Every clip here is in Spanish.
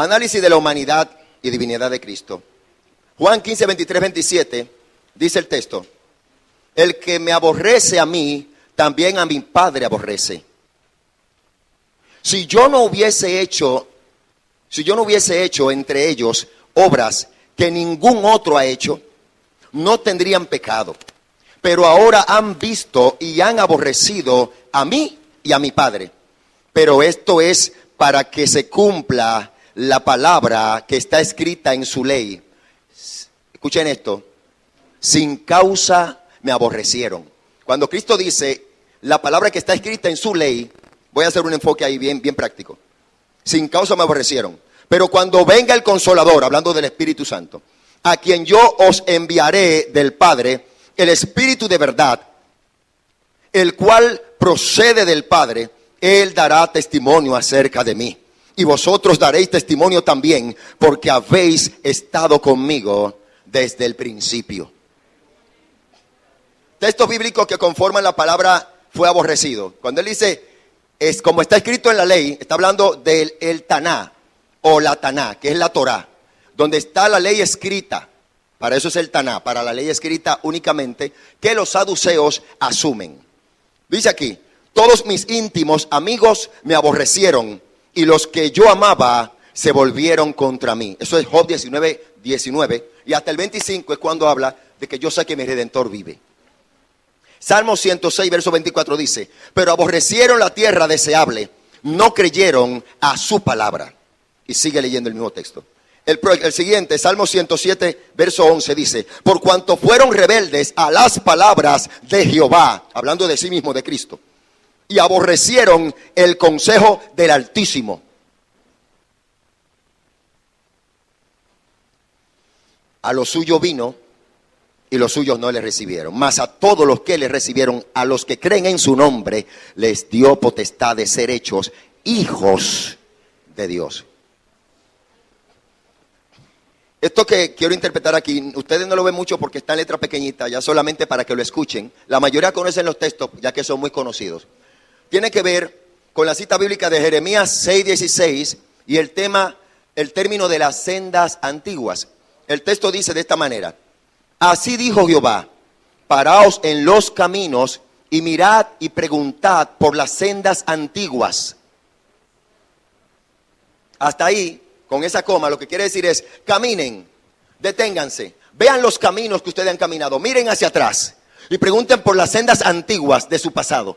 Análisis de la humanidad y divinidad de Cristo. Juan 15, 23, 27, dice el texto: el que me aborrece a mí, también a mi Padre aborrece. Si yo no hubiese hecho entre ellos obras que ningún otro ha hecho, no tendrían pecado. Pero ahora han visto y han aborrecido a mí y a mi Padre. Pero esto es para que se cumpla la palabra que está escrita en su ley. Escuchen esto: sin causa me aborrecieron. Cuando Cristo dice la palabra que está escrita en su ley, voy a hacer un enfoque ahí bien práctico. Sin causa me aborrecieron. Pero cuando venga el Consolador, hablando del Espíritu Santo, a quien yo os enviaré del Padre, el Espíritu de verdad, el cual procede del Padre, Él dará testimonio acerca de mí. Y vosotros daréis testimonio también, porque habéis estado conmigo desde el principio. Textos bíblicos que conforman la palabra fue aborrecido. Cuando él dice, es como está escrito en la ley, está hablando del el Taná o la Taná, que es la Torá, donde está la ley escrita. Para eso es el Taná, para la ley escrita únicamente, que los saduceos asumen. Dice aquí: todos mis íntimos amigos me aborrecieron, y los que yo amaba se volvieron contra mí. Eso es Job 19, 19. Y hasta el 25 es cuando habla de que yo sé que mi Redentor vive. Salmo 106, verso 24 dice: pero aborrecieron la tierra deseable, no creyeron a su palabra. Y sigue leyendo el mismo texto. El siguiente, Salmo 107, verso 11 dice: por cuanto fueron rebeldes a las palabras de Jehová, hablando de sí mismo, de Cristo, y aborrecieron el consejo del Altísimo. A lo suyo vino, y los suyos no le recibieron. Mas a todos los que le recibieron, a los que creen en su nombre, les dio potestad de ser hechos hijos de Dios. Esto que quiero interpretar aquí, ustedes no lo ven mucho porque está en letra pequeñita, ya solamente para que lo escuchen. La mayoría conocen los textos, ya que son muy conocidos. Tiene que ver con la cita bíblica de Jeremías 6:16 y el término de las sendas antiguas. El texto dice de esta manera: así dijo Jehová, paraos en los caminos y mirad y preguntad por las sendas antiguas. Hasta ahí, con esa coma, lo que quiere decir es: caminen, deténganse, vean los caminos que ustedes han caminado, miren hacia atrás y pregunten por las sendas antiguas de su pasado.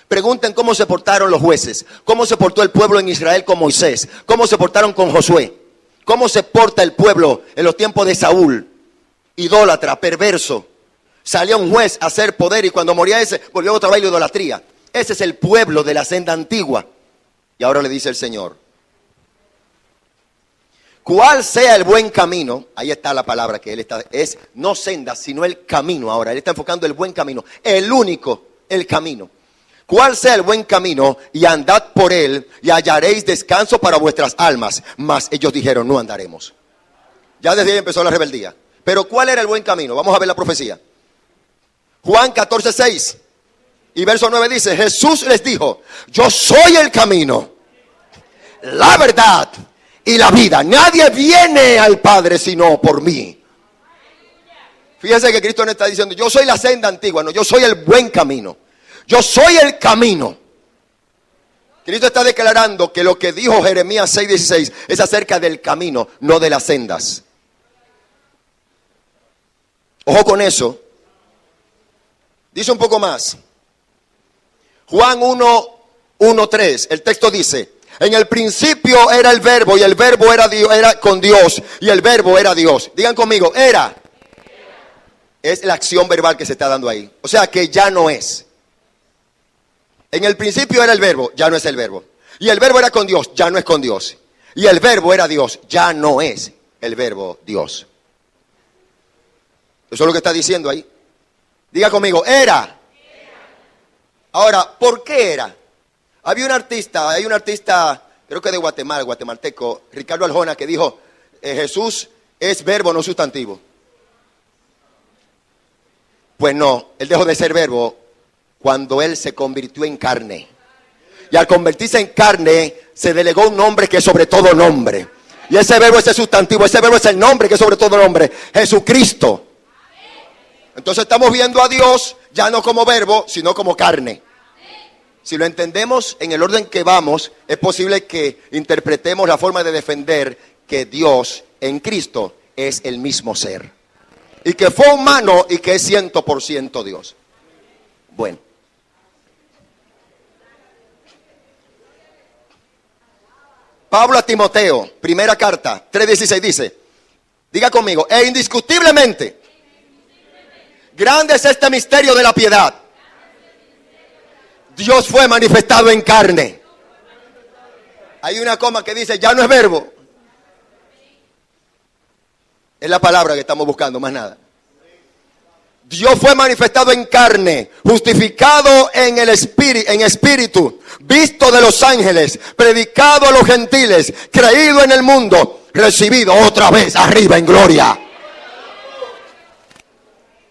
Pregunten cómo se portaron los jueces, cómo se portó el pueblo en Israel con Moisés, cómo se portaron con Josué, cómo se porta el pueblo en los tiempos de Saúl, idólatra, perverso. Salía un juez a hacer poder y cuando moría ese, volvió a otra vez la idolatría. Ese es el pueblo de la senda antigua. Y ahora le dice el Señor: cuál sea el buen camino. Ahí está la palabra que él está, es no senda, sino el camino. Ahora él está enfocando el buen camino, el único, el camino. Cuál sea el buen camino, y andad por él, y hallaréis descanso para vuestras almas. Mas ellos dijeron: no andaremos. Ya desde ahí empezó la rebeldía. Pero ¿cuál era el buen camino? Vamos a ver la profecía. Juan 14:6 y verso 9 dice: Jesús les dijo: yo soy el camino, la verdad y la vida. Nadie viene al Padre sino por mí. Fíjense que Cristo no está diciendo: yo soy la senda antigua. No, yo soy el buen camino. Yo soy el camino. Cristo está declarando que lo que dijo Jeremías 6:16 es acerca del camino, no de las sendas. Ojo con eso. Dice un poco más. Juan 1:3. El texto dice: en el principio era el verbo, y el verbo era con Dios, y el verbo era Dios. Digan conmigo: era. Es la acción verbal que se está dando ahí. O sea que ya no es. En el principio era el verbo, ya no es el verbo. Y el verbo era con Dios, ya no es con Dios. Y el verbo era Dios, ya no es el verbo Dios. Eso es lo que está diciendo ahí. Diga conmigo: era. Ahora, ¿por qué era? Hay un artista, creo que de Guatemala, guatemalteco, Ricardo Arjona, que dijo: Jesús es verbo, no sustantivo. Pues no, él dejó de ser verbo cuando él se convirtió en carne. Y al convertirse en carne, se delegó un nombre que es sobre todo nombre. Y ese verbo es el sustantivo, ese verbo es el nombre que es sobre todo nombre, Jesucristo. Entonces estamos viendo a Dios ya no como verbo, sino como carne. Si lo entendemos en el orden que vamos, es posible que interpretemos la forma de defender que Dios en Cristo es el mismo ser. Y que fue humano y que es 100% Dios. Bueno. Pablo a Timoteo, primera carta, 3:16 dice, diga conmigo, e indiscutiblemente, grande es este misterio de la piedad. Dios fue manifestado en carne. Hay una coma que dice, ya no es verbo. Es la palabra que estamos buscando, más nada. Dios fue manifestado en carne, justificado en el espíritu, visto de los ángeles, predicado a los gentiles, creído en el mundo, recibido otra vez arriba en gloria.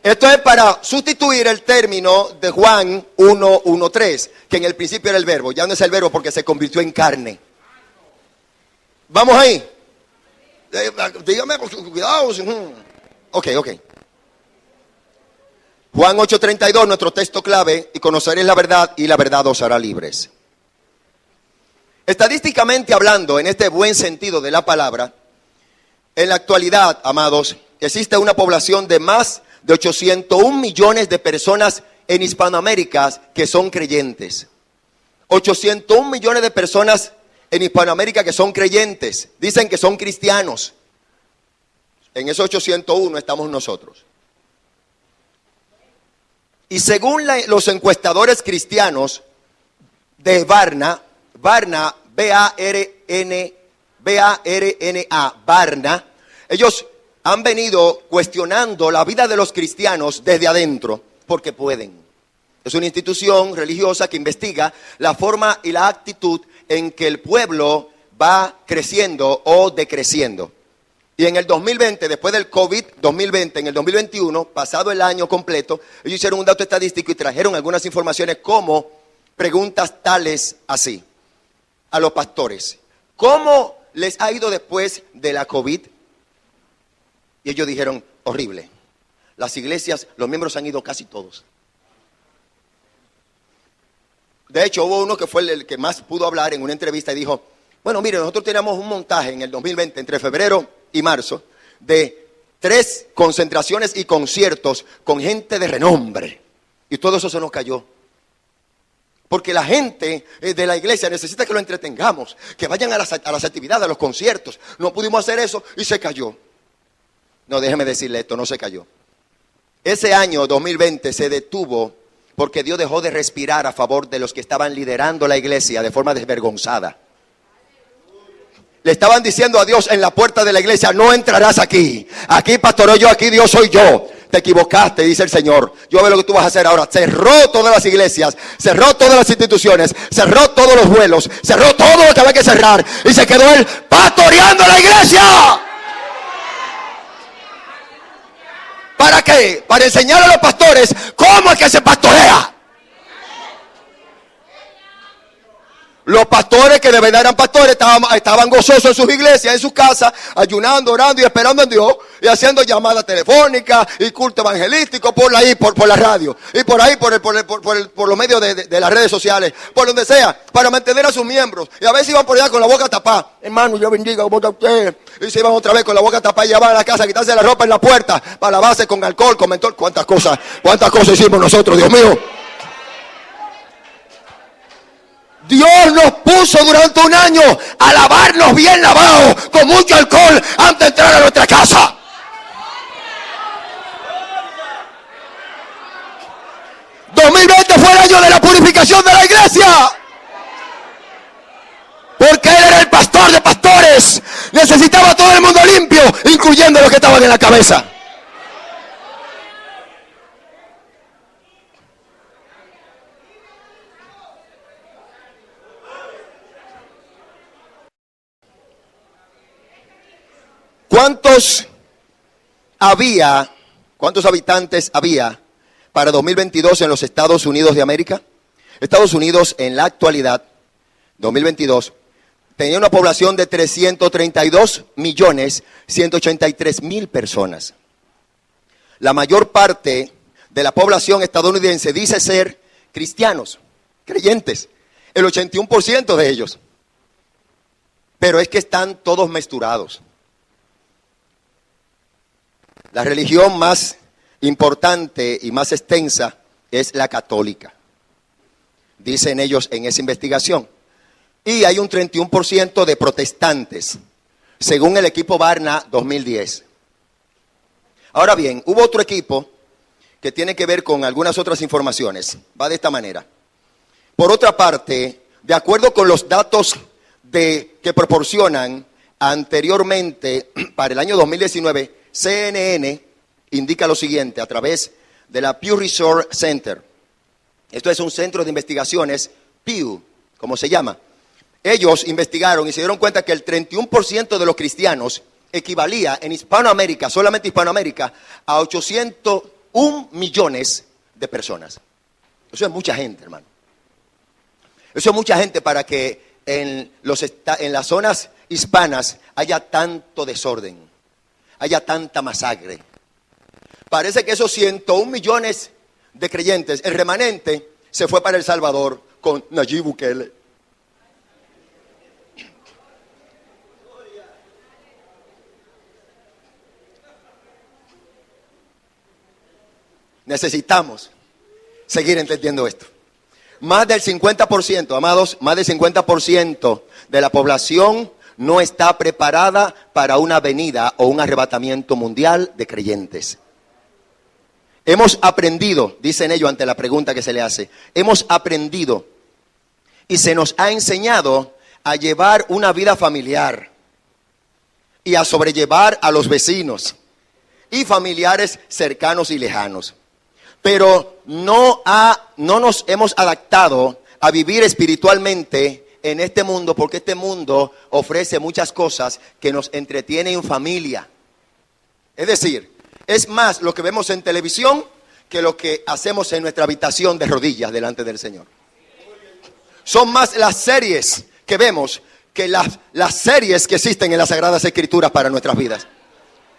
Esto es para sustituir el término de Juan 1:1-3, que en el principio era el verbo. Ya no es el verbo porque se convirtió en carne. ¿Vamos ahí? Dígame, cuidado. Ok. Juan 8:32, nuestro texto clave, y conoceréis la verdad y la verdad os hará libres. Estadísticamente hablando, en este buen sentido de la palabra, en la actualidad, amados, existe una población de más de 801 millones de personas en Hispanoamérica que son creyentes. 801 millones de personas en Hispanoamérica que son creyentes. Dicen que son cristianos. En esos 801 estamos nosotros. Y según los encuestadores cristianos de Barna, Barna, ellos han venido cuestionando la vida de los cristianos desde adentro, porque pueden. Es una institución religiosa que investiga la forma y la actitud en que el pueblo va creciendo o decreciendo. Y en el 2020, después del COVID-2020, en el 2021, pasado el año completo, ellos hicieron un dato estadístico y trajeron algunas informaciones como preguntas tales así a los pastores. ¿Cómo les ha ido después de la COVID? Y ellos dijeron, horrible. Las iglesias, los miembros han ido casi todos. De hecho, hubo uno que fue el que más pudo hablar en una entrevista y dijo, bueno, mire, nosotros teníamos un montaje en el 2020, entre febrero y marzo, de 3 concentraciones y conciertos con gente de renombre. Y todo eso se nos cayó. Porque la gente de la iglesia necesita que lo entretengamos, que vayan a las actividades, a los conciertos. No pudimos hacer eso y se cayó. No, déjeme decirle esto, no se cayó. Ese año 2020 se detuvo porque Dios dejó de respirar a favor de los que estaban liderando la iglesia de forma desvergonzada. Le estaban diciendo a Dios en la puerta de la iglesia, no entrarás aquí. Aquí pastoreo yo, aquí Dios soy yo. Te equivocaste, dice el Señor. Yo veo lo que tú vas a hacer ahora. Cerró todas las iglesias, cerró todas las instituciones, cerró todos los vuelos, cerró todo lo que había que cerrar. Y se quedó él pastoreando la iglesia. ¿Para qué? Para enseñar a los pastores cómo es que se pastorea. Los pastores que de verdad eran pastores estaban gozosos en sus iglesias, en sus casas, ayunando, orando y esperando en Dios, y haciendo llamadas telefónicas y culto evangelístico por ahí, por la radio, y por ahí, por los medios de las redes sociales, por donde sea, para mantener a sus miembros. Y a veces iban por allá con la boca tapada. Hermano, yo bendiga, ¿cómo está usted? Y se iban otra vez con la boca tapada y llevaban a la casa a quitarse la ropa en la puerta, para lavarse con alcohol, con mentol. ¿Cuántas cosas hicimos nosotros, Dios mío? Dios nos puso durante un año a lavarnos bien lavados, con mucho alcohol, antes de entrar a nuestra casa. ...2020 fue el año de la purificación de la iglesia. Porque Él era el pastor de pastores. Necesitaba a todo el mundo limpio, incluyendo los que estaban en la cabeza. ¿Cuántos habitantes había para 2022 en los Estados Unidos de América? Estados Unidos en la actualidad, 2022, tenía una población de 332.183.000 personas. La mayor parte de la población estadounidense dice ser cristianos, creyentes, el 81% de ellos. Pero es que están todos mezclados. La religión más importante y más extensa es la católica, dicen ellos en esa investigación. Y hay un 31% de protestantes, según el equipo Barna 2010. Ahora bien, hubo otro equipo que tiene que ver con algunas otras informaciones. Va de esta manera. Por otra parte, de acuerdo con los datos que proporcionan anteriormente para el año 2019, CNN indica lo siguiente a través de la Pew Research Center. Esto es un centro de investigaciones, Pew, como se llama. Ellos investigaron y se dieron cuenta que el 31% de los cristianos equivalía en Hispanoamérica, solamente Hispanoamérica, a 801 millones de personas. Eso es mucha gente, hermano. Eso es mucha gente para que en las zonas hispanas haya tanto desorden, haya tanta masacre. Parece que esos 101 millones de creyentes, el remanente, se fue para El Salvador con Nayib Bukele. Necesitamos seguir entendiendo esto. Más del 50%, amados, más del 50% de la población no está preparada para una venida o un arrebatamiento mundial de creyentes. Hemos aprendido, dicen ellos ante la pregunta que se le hace, hemos aprendido y se nos ha enseñado a llevar una vida familiar y a sobrellevar a los vecinos y familiares cercanos y lejanos. Pero no nos hemos adaptado a vivir espiritualmente en este mundo, porque este mundo ofrece muchas cosas que nos entretienen en familia. Es decir, es más lo que vemos en televisión que lo que hacemos en nuestra habitación de rodillas delante del Señor. Son más las series que vemos que las series que existen en las Sagradas Escrituras para nuestras vidas.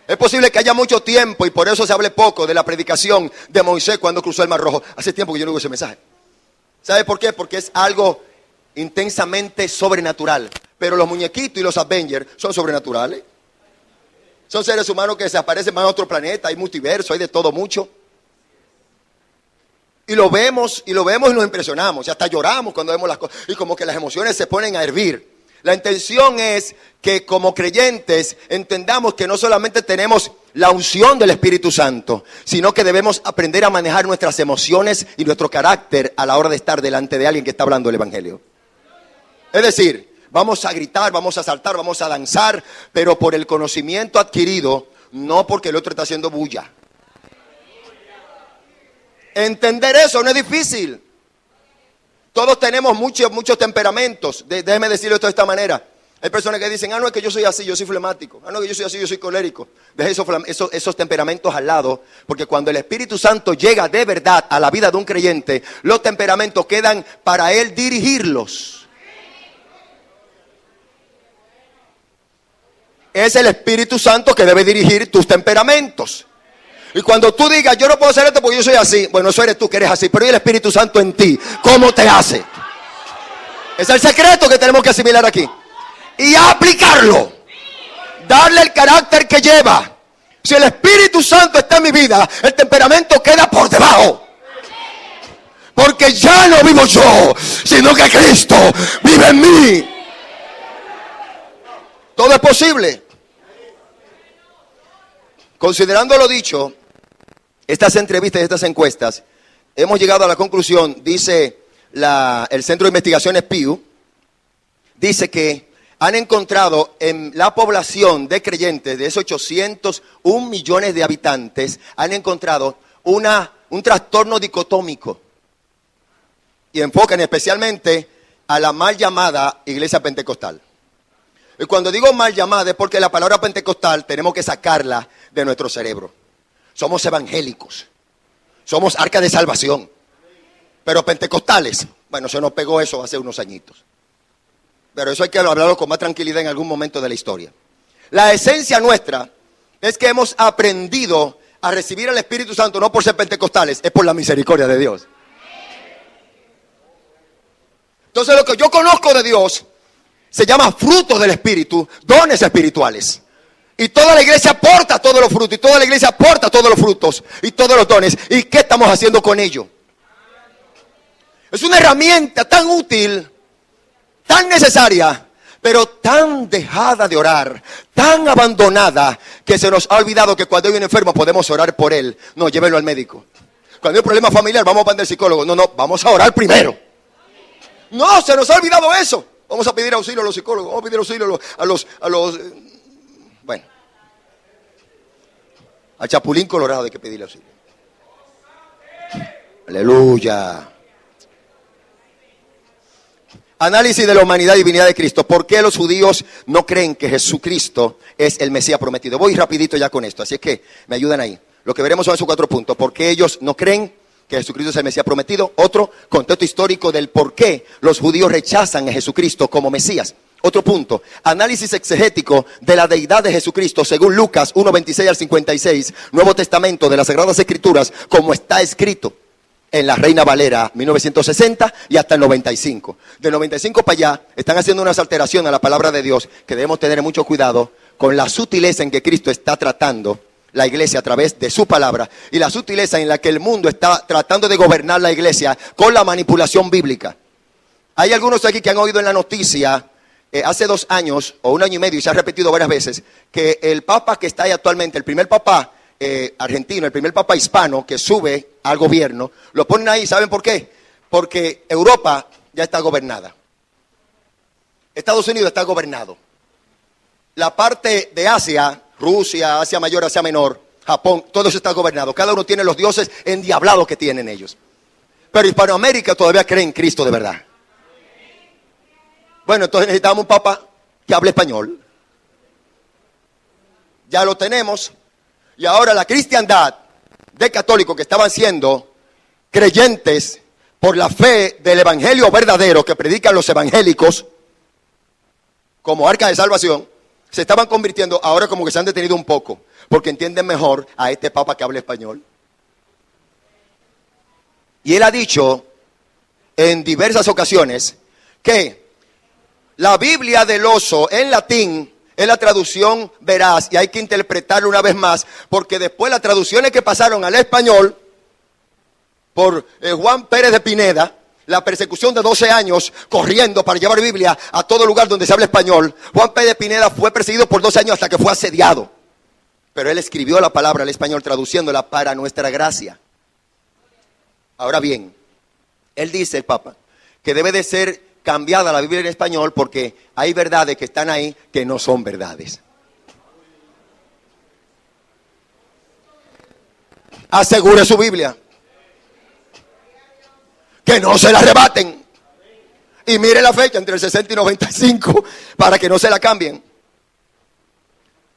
Es posible que haya mucho tiempo y por eso se hable poco de la predicación de Moisés cuando cruzó el Mar Rojo. Hace tiempo que yo no oigo ese mensaje. ¿Sabe por qué? Porque es algo intensamente sobrenatural. Pero los muñequitos y los Avengers son sobrenaturales. Son seres humanos que desaparecen más en otro planeta. Hay multiverso, hay de todo mucho. Y lo vemos y nos impresionamos. Y hasta lloramos cuando vemos las cosas. Y como que las emociones se ponen a hervir. La intención es que como creyentes entendamos que no solamente tenemos la unción del Espíritu Santo, sino que debemos aprender a manejar nuestras emociones y nuestro carácter a la hora de estar delante de alguien que está hablando el Evangelio. Es decir, vamos a gritar, vamos a saltar, vamos a danzar, pero por el conocimiento adquirido, no porque el otro está haciendo bulla. Entender eso no es difícil. Todos tenemos muchos temperamentos. Déjeme decirlo esto de esta manera. Hay personas que dicen, no es que yo soy así, yo soy flemático. No es que yo soy así, yo soy colérico. Deje esos temperamentos al lado, porque cuando el Espíritu Santo llega de verdad a la vida de un creyente, los temperamentos quedan para él dirigirlos. Es el Espíritu Santo que debe dirigir tus temperamentos. Y cuando tú digas, yo no puedo hacer esto porque yo soy así, bueno, eso eres tú que eres así, pero ¿y el Espíritu Santo en ti? ¿Cómo te hace? Es el secreto que tenemos que asimilar aquí. Y aplicarlo. Darle el carácter que lleva. Si el Espíritu Santo está en mi vida, el temperamento queda por debajo. Porque ya no vivo yo, sino que Cristo vive en mí. Todo es posible. Considerando lo dicho, estas entrevistas y estas encuestas, hemos llegado a la conclusión, dice el Centro de Investigaciones Pew, dice que han encontrado en la población de creyentes, de esos 801 millones de habitantes, han encontrado un trastorno dicotómico. Y enfocan especialmente a la mal llamada iglesia pentecostal. Y cuando digo mal llamada es porque la palabra pentecostal tenemos que sacarla de nuestro cerebro. Somos evangélicos, somos arca de salvación, pero pentecostales, bueno, se nos pegó eso hace unos añitos. Pero eso hay que hablarlo con más tranquilidad en algún momento de la historia. La esencia nuestra es que hemos aprendido a recibir al Espíritu Santo no por ser pentecostales, es por la misericordia de Dios. Entonces lo que yo conozco de Dios se llama frutos del Espíritu, dones espirituales. Y toda la iglesia aporta todos los frutos, y toda la iglesia aporta todos los frutos y todos los dones. ¿Y qué estamos haciendo con ello? Es una herramienta tan útil, tan necesaria, pero tan dejada de orar, tan abandonada, que se nos ha olvidado que cuando hay un enfermo podemos orar por él. No, llévenlo al médico. Cuando hay un problema familiar, vamos a mandar al psicólogo. No, vamos a orar primero. No, se nos ha olvidado eso. Vamos a pedir auxilio a los psicólogos, vamos a pedir auxilio a los bueno, al Chapulín Colorado hay que pedirle auxilio. Aleluya. Análisis de la humanidad y divinidad de Cristo. ¿Por qué los judíos no creen que Jesucristo es el Mesías prometido? Voy rapidito ya con esto, así es que me ayudan ahí. Lo que veremos son esos 4 puntos. ¿Por qué ellos no creen que Jesucristo es el Mesías prometido? Otro, contexto histórico del por qué los judíos rechazan a Jesucristo como Mesías. Otro punto, análisis exegético de la deidad de Jesucristo según Lucas 1:26 al 56, Nuevo Testamento de las Sagradas Escrituras, como está escrito en la Reina Valera 1960 y hasta el 95. Del 95 para allá están haciendo unas alteraciones a la palabra de Dios que debemos tener mucho cuidado con la sutileza en que Cristo está tratando la iglesia a través de su palabra y la sutileza en la que el mundo está tratando de gobernar la iglesia con la manipulación bíblica. Hay algunos aquí que han oído en la noticia hace 2 años o 1 año y medio, y se ha repetido varias veces, que el papa que está ahí actualmente, el primer papa argentino, el primer papa hispano que sube al gobierno, lo ponen ahí. ¿Saben por qué? Porque Europa ya está gobernada. Estados Unidos está gobernado. La parte de Asia, Rusia, Asia Mayor, Asia Menor, Japón, todo eso está gobernado. Cada uno tiene los dioses endiablados que tienen ellos. Pero Hispanoamérica todavía cree en Cristo de verdad. Bueno, entonces necesitamos un papa que hable español. Ya lo tenemos. Y ahora la cristiandad de católicos que estaban siendo creyentes por la fe del evangelio verdadero que predican los evangélicos como arca de salvación, se estaban convirtiendo, ahora como que se han detenido un poco, porque entienden mejor a este papa que habla español. Y él ha dicho en diversas ocasiones que la Biblia del oso en latín es la traducción veraz y hay que interpretarlo una vez más, porque después las traducciones que pasaron al español por Juan Pérez de Pineda, la persecución de 12 años corriendo para llevar Biblia a todo lugar donde se habla español. Juan Pérez de Pineda fue perseguido por 12 años hasta que fue asediado. Pero él escribió la palabra al español traduciéndola para nuestra gracia. Ahora bien, él dice, el Papa, que debe de ser cambiada la Biblia en español porque hay verdades que están ahí que no son verdades. Asegure su Biblia. Que no se la arrebaten. Y mire la fecha entre el 60 y 95 para que no se la cambien.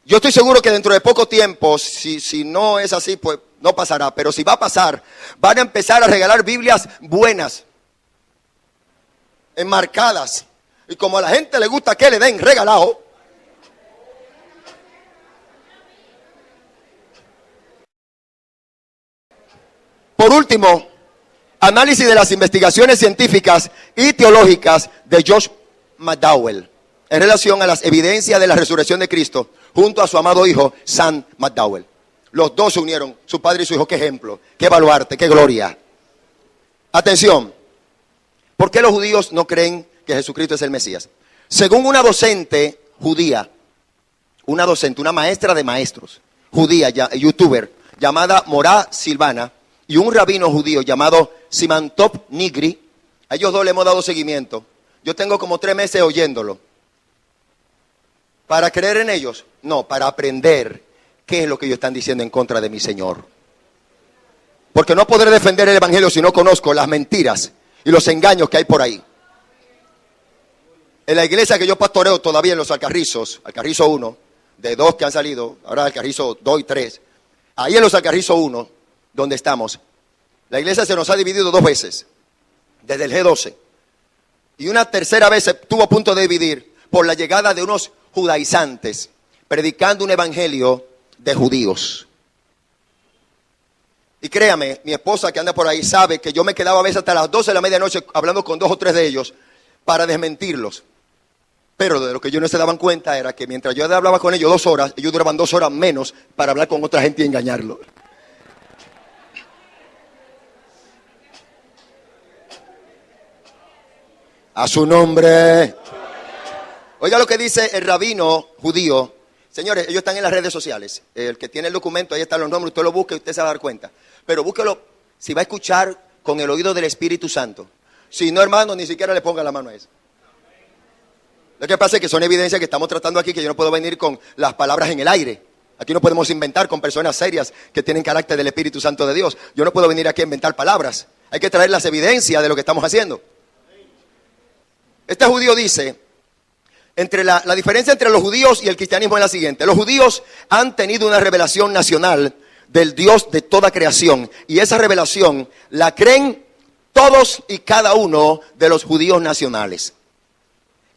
Yo estoy seguro que dentro de poco tiempo, si no es así, pues no pasará. Pero si va a pasar, van a empezar a regalar Biblias buenas, enmarcadas. Y como a la gente le gusta que le den regalado, por último, análisis de las investigaciones científicas y teológicas de Josh McDowell en relación a las evidencias de la resurrección de Cristo junto a su amado hijo Sam McDowell. Los dos se unieron, su padre y su hijo. Qué ejemplo, qué baluarte, qué gloria. Atención, ¿por qué los judíos no creen que Jesucristo es el Mesías? Según una docente judía, una maestra de maestros judía, youtuber, llamada Morá Silvana, y un rabino judío llamado Simantop Nigri, a ellos dos le hemos dado seguimiento. Yo tengo como 3 meses oyéndolo. ¿Para creer en ellos? No, para aprender qué es lo que ellos están diciendo en contra de mi Señor. Porque no podré defender el evangelio si no conozco las mentiras y los engaños que hay por ahí. En la iglesia que yo pastoreo todavía en los Alcarrizos, Alcarrizo 1, de 2 que han salido, ahora Alcarrizo 2 y 3, ahí en los Alcarrizo 1, donde estamos, la iglesia se nos ha dividido 2 veces, desde el G12. Y una tercera vez se estuvo a punto de dividir por la llegada de unos judaizantes, predicando un evangelio de judíos. Y créame, mi esposa que anda por ahí sabe que yo me quedaba a veces hasta las 12 de la medianoche hablando con 2 o 3 de ellos para desmentirlos. Pero de lo que ellos no se daban cuenta era que mientras yo hablaba con ellos 2 horas, ellos duraban 2 horas menos para hablar con otra gente y engañarlos. A su nombre. Oiga lo que dice el rabino judío. Señores, ellos están en las redes sociales. El que tiene el documento, ahí están los nombres, usted lo busca y usted se va a dar cuenta. Pero búsquelo, si va a escuchar con el oído del Espíritu Santo. Si no, hermano, ni siquiera le ponga la mano a eso. Lo que pasa es que son evidencias que estamos tratando aquí, que yo no puedo venir con las palabras en el aire. Aquí no podemos inventar con personas serias que tienen carácter del Espíritu Santo de Dios. Yo no puedo venir aquí a inventar palabras. Hay que traer las evidencias de lo que estamos haciendo. Este judío dice, la diferencia entre los judíos y el cristianismo es la siguiente. Los judíos han tenido una revelación nacional del Dios de toda creación. Y esa revelación la creen todos y cada uno de los judíos nacionales.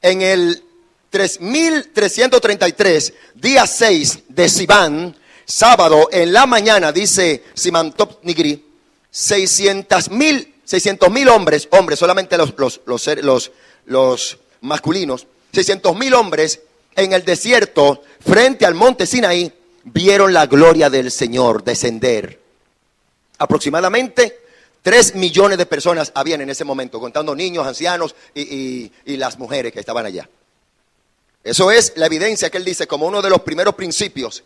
En el 3333, día 6 de Sivan, sábado en la mañana, dice Siman Top Nigri, 600,000 hombres, solamente los masculinos, 600,000 hombres en el desierto frente al monte Sinaí vieron la gloria del Señor descender. Aproximadamente 3 millones de personas habían en ese momento, contando niños, ancianos y las mujeres que estaban allá. Eso es la evidencia que él dice como uno de los primeros principios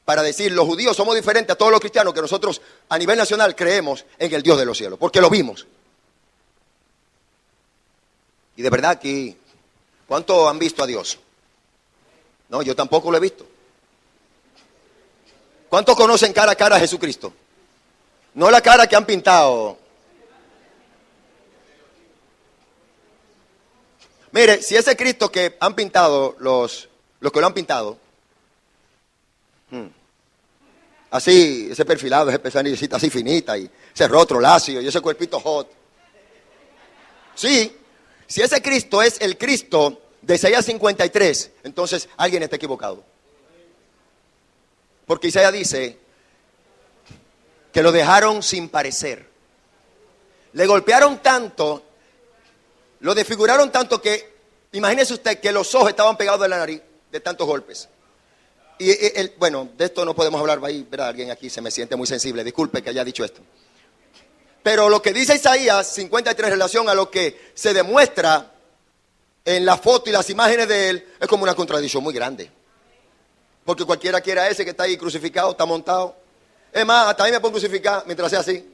para decir, los judíos somos diferentes a todos los cristianos, que nosotros a nivel nacional creemos en el Dios de los cielos, porque lo vimos. Y de verdad que, ¿cuántos han visto a Dios? No, yo tampoco lo he visto. ¿Cuántos conocen cara a cara a Jesucristo? No la cara que han pintado. Mire, si ese Cristo que han pintado, los que lo han pintado, así, ese perfilado, ese pestañecita así finita, y ese rostro lacio, y ese cuerpito hot. Sí, si ese Cristo es el Cristo de Isaías 53, entonces alguien está equivocado. Porque Isaías dice que lo dejaron sin parecer. Le golpearon tanto, lo desfiguraron tanto que, imagínese usted que los ojos estaban pegados de la nariz de tantos golpes. Y bueno, de esto no podemos hablar, ¿verdad? Alguien aquí se me siente muy sensible, disculpe que haya dicho esto. Pero lo que dice Isaías 53 en relación a lo que se demuestra en la foto y las imágenes de él, es como una contradicción muy grande. Porque cualquiera quiera ese que está ahí crucificado, está montado. Es más, hasta ahí me puedo crucificar mientras sea así.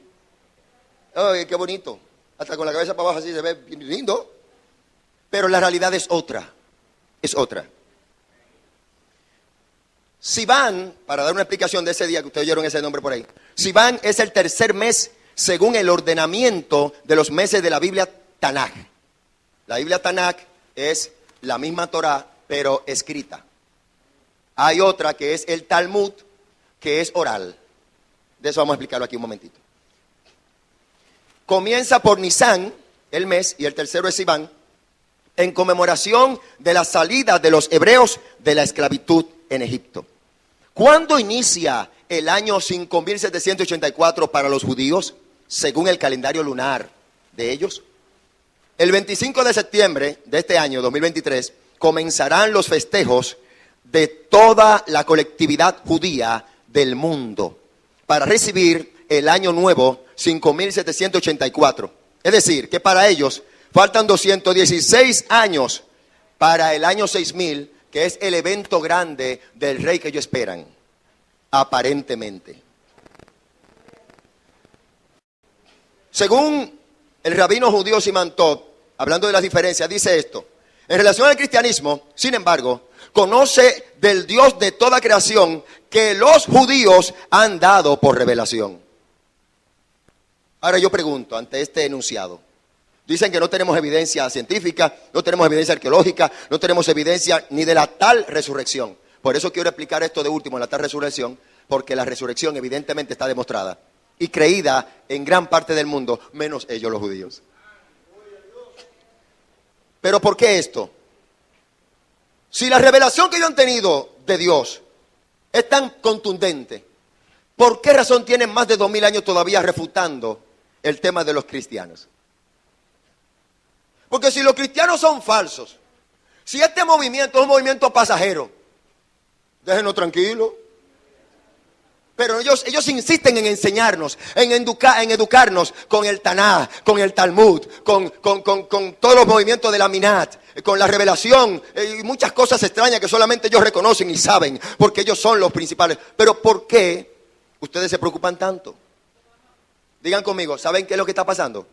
Ay, qué bonito. Hasta con la cabeza para abajo así se ve bien lindo. Pero la realidad es otra. Es otra. Sivan, para dar una explicación de ese día que ustedes oyeron ese nombre por ahí. Sivan es el tercer mes según el ordenamiento de los meses de la Biblia Tanaj. La Biblia Tanaj es la misma Torah, pero escrita. Hay otra que es el Talmud, que es oral. De eso vamos a explicarlo aquí un momentito. Comienza por Nisan, el mes, y el tercero es Sivan, en conmemoración de la salida de los hebreos de la esclavitud en Egipto. ¿Cuándo inicia el año 5784 para los judíos, según el calendario lunar de ellos? El 25 de septiembre de este año, 2023, comenzarán los festejos de toda la colectividad judía del mundo para recibir el año nuevo 5784. Es decir, que para ellos faltan 216 años para el año 6000, que es el evento grande del rey que ellos esperan, aparentemente. Según el rabino judío Siman Tov, hablando de las diferencias, dice esto: en relación al cristianismo, sin embargo, conoce del Dios de toda creación que los judíos han dado por revelación. Ahora yo pregunto ante este enunciado. Dicen que no tenemos evidencia científica, no tenemos evidencia arqueológica, no tenemos evidencia ni de la tal resurrección. Por eso quiero explicar esto de último, la tal resurrección, porque la resurrección evidentemente está demostrada y creída en gran parte del mundo, menos ellos los judíos. ¿Pero por qué esto? Si la revelación que ellos han tenido de Dios es tan contundente, ¿por qué razón tienen más de 2000 años todavía refutando el tema de los cristianos? Porque si los cristianos son falsos, si este movimiento es un movimiento pasajero, déjenos tranquilos. Pero ellos insisten en enseñarnos, en educarnos con el Taná, con el Talmud, con todos los movimientos de la Minat, con la revelación y muchas cosas extrañas que solamente ellos reconocen y saben, porque ellos son los principales. Pero ¿por qué ustedes se preocupan tanto? Digan conmigo, ¿saben qué es lo que está pasando?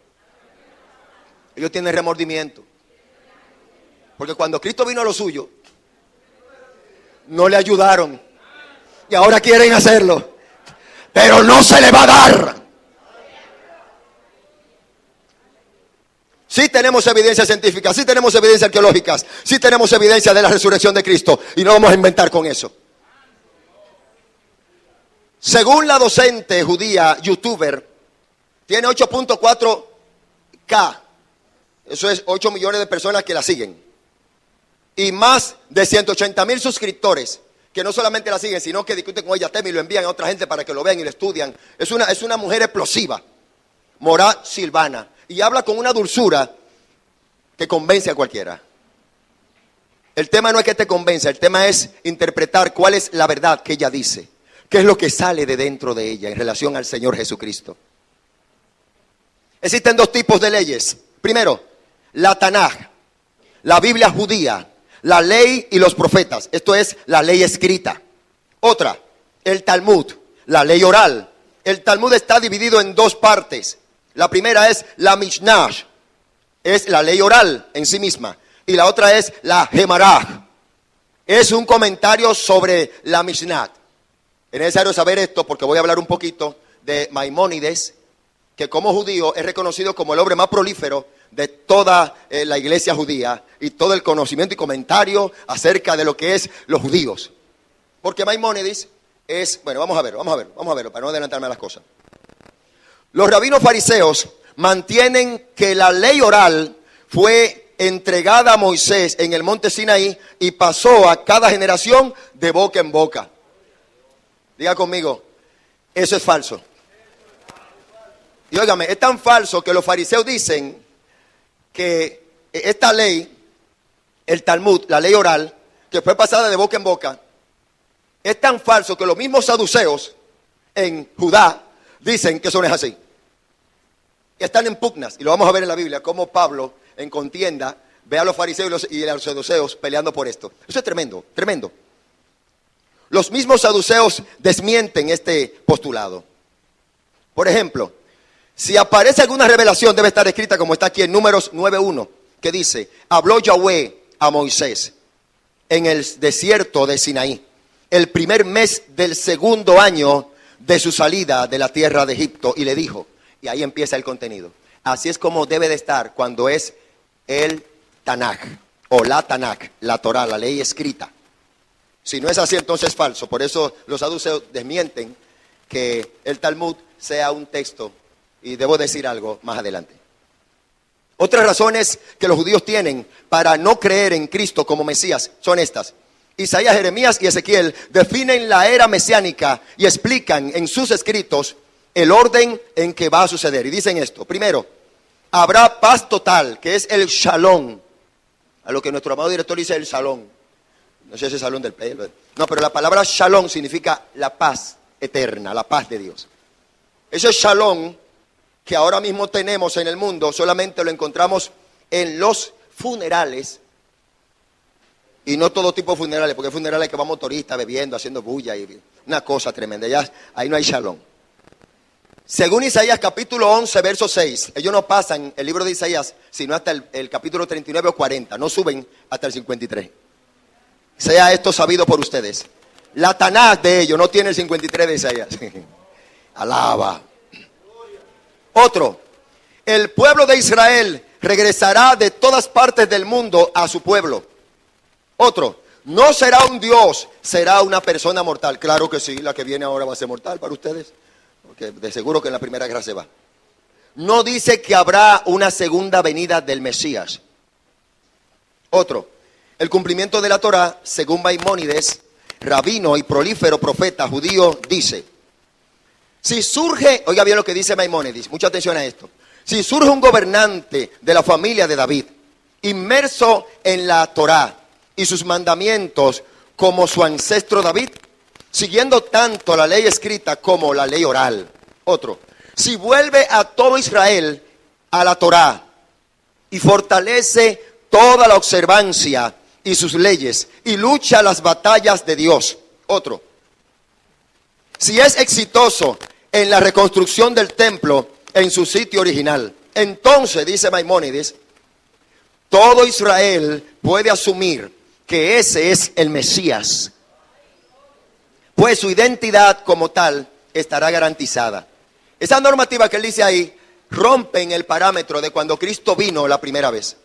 Ellos tienen remordimiento. Porque cuando Cristo vino a lo suyo, no le ayudaron. Y ahora quieren hacerlo. Pero no se le va a dar. Sí tenemos evidencia científica, sí tenemos evidencias arqueológicas, sí tenemos evidencia de la resurrección de Cristo. Y no vamos a inventar con eso. Según la docente judía, youtuber, tiene 8.4K. Eso es 8 millones de personas que la siguen. Y más de 180,000 suscriptores. Que no solamente la siguen, sino que discuten con ella tema y lo envían a otra gente para que lo vean y lo estudian. Es una mujer explosiva, Morat Silvana, y habla con una dulzura que convence a cualquiera. El tema no es que te convenza, el tema es interpretar cuál es la verdad que ella dice, qué es lo que sale de dentro de ella en relación al Señor Jesucristo. Existen dos tipos de leyes. Primero, la Tanaj, la Biblia judía, la ley y los profetas. Esto es la ley escrita. Otra, el Talmud, la ley oral. El Talmud está dividido en dos partes. La primera es la Mishnah, es la ley oral en sí misma. Y la otra es la Gemara. Es un comentario sobre la Mishnah. Es necesario saber esto porque voy a hablar un poquito de Maimónides, que como judío es reconocido como el hombre más prolífero de toda la iglesia judía y todo el conocimiento y comentario acerca de lo que es los judíos. Porque Maimónides es, bueno, vamos a verlo, para no adelantarme a las cosas. Los rabinos fariseos mantienen que la ley oral fue entregada a Moisés en el monte Sinaí y pasó a cada generación de boca en boca. Diga conmigo, eso es falso. Y óigame, es tan falso que los fariseos dicen que esta ley, el Talmud, la ley oral, que fue pasada de boca en boca, es tan falso que los mismos saduceos en Judá dicen que eso no es así. Están en pugnas, y lo vamos a ver en la Biblia, cómo Pablo en contienda ve a los fariseos y a los saduceos peleando por esto. Eso es tremendo, tremendo. Los mismos saduceos desmienten este postulado. Por ejemplo, si aparece alguna revelación, debe estar escrita como está aquí en Números 9:1, que dice, habló Yahweh a Moisés en el desierto de Sinaí, el primer mes del segundo año de su salida de la tierra de Egipto, y le dijo, y ahí empieza el contenido. Así es como debe de estar cuando es el Tanaj, o la Tanaj, la Torah, la ley escrita. Si no es así, entonces es falso. Por eso los saduceos desmienten que el Talmud sea un texto. Y debo decir algo más adelante. Otras razones que los judíos tienen para no creer en Cristo como Mesías son estas. Isaías, Jeremías y Ezequiel definen la era mesiánica y explican en sus escritos el orden en que va a suceder. Y dicen esto. Primero, habrá paz total, que es el shalom. A lo que nuestro amado director dice el shalom. No sé si es el salón del pelo. No, pero la palabra shalom significa la paz eterna, la paz de Dios. Ese shalom que ahora mismo tenemos en el mundo, solamente lo encontramos en los funerales, y no todo tipo de funerales, porque hay funerales que van motoristas bebiendo, haciendo bulla, y una cosa tremenda, ya, ahí no hay shalom. Según Isaías capítulo 11, verso 6, ellos no pasan el libro de Isaías, sino hasta el capítulo 39 o 40, no suben hasta el 53. Sea esto sabido por ustedes. La Tanaj de ellos no tiene el 53 de Isaías. Alaba. Otro, el pueblo de Israel regresará de todas partes del mundo a su pueblo. Otro, no será un Dios, será una persona mortal. Claro que sí, la que viene ahora va a ser mortal para ustedes, porque de seguro que en la primera guerra se va. No dice que habrá una segunda venida del Mesías. Otro, el cumplimiento de la Torá, según Maimónides, rabino y prolífero profeta judío, dice: si surge, oiga bien lo que dice Maimónides, mucha atención a esto. Si surge un gobernante de la familia de David, inmerso en la Torá y sus mandamientos como su ancestro David, siguiendo tanto la ley escrita como la ley oral. Otro, si vuelve a todo Israel a la Torá y fortalece toda la observancia y sus leyes y lucha las batallas de Dios. Otro, si es exitoso en la reconstrucción del templo en su sitio original, entonces, dice Maimónides, todo Israel puede asumir que ese es el Mesías, pues su identidad como tal estará garantizada. Esa normativa que él dice ahí rompen el parámetro de cuando Cristo vino la primera vez.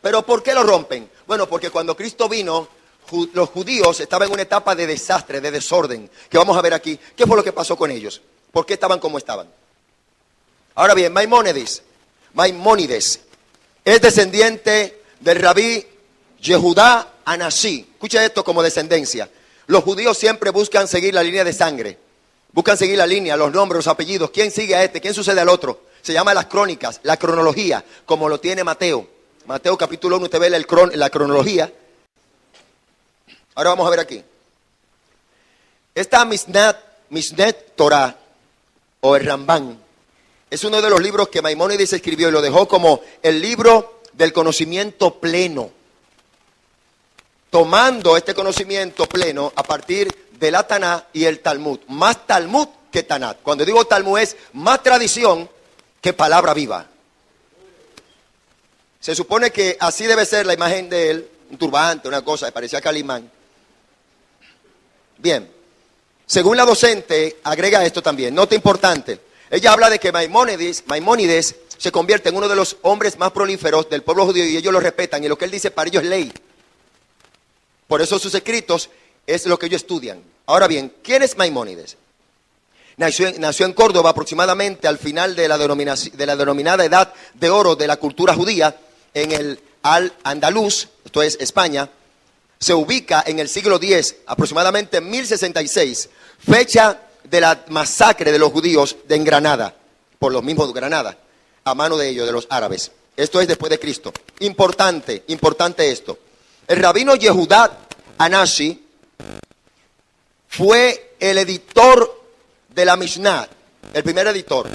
¿Pero por qué lo rompen? Bueno, porque cuando Cristo vino, los judíos estaban en una etapa de desastre, de desorden, que vamos a ver aquí. ¿Qué fue lo que pasó con ellos? ¿Por qué estaban como estaban? Ahora bien, Maimónides es descendiente del rabí Yehudá Anasí. Escucha esto como descendencia. Los judíos siempre buscan seguir la línea de sangre. Buscan seguir la línea, los nombres, los apellidos. ¿Quién sigue a este? ¿Quién sucede al otro? Se llama las crónicas, la cronología, como lo tiene Mateo. Mateo capítulo 1, usted ve la cronología. Ahora vamos a ver aquí. Esta Mishneh Torah, o el Rambán, es uno de los libros que Maimónides escribió y lo dejó como el libro del conocimiento pleno. Tomando este conocimiento pleno a partir de la Taná y el Talmud. Más Talmud que Tanat. Cuando digo Talmud es más tradición que palabra viva. Se supone que así debe ser la imagen de él, un turbante, una cosa, parecía Calimán. Bien, según la docente, agrega esto también, nota importante. Ella habla de que Maimónides se convierte en uno de los hombres más prolíferos del pueblo judío y ellos lo respetan y lo que él dice para ellos es ley. Por eso sus escritos es lo que ellos estudian. Ahora bien, ¿quién es Maimónides? Nació en Córdoba aproximadamente al final de la denominada Edad de Oro de la cultura judía, en el Al-Andalus, esto es España. Se ubica en el siglo X, aproximadamente en 1066, fecha de la masacre de los judíos en Granada, por los mismos de Granada, a mano de ellos, de los árabes. Esto es después de Cristo. Importante esto. El rabino Yehudá Anasí fue el editor de la Mishnah, el primer editor,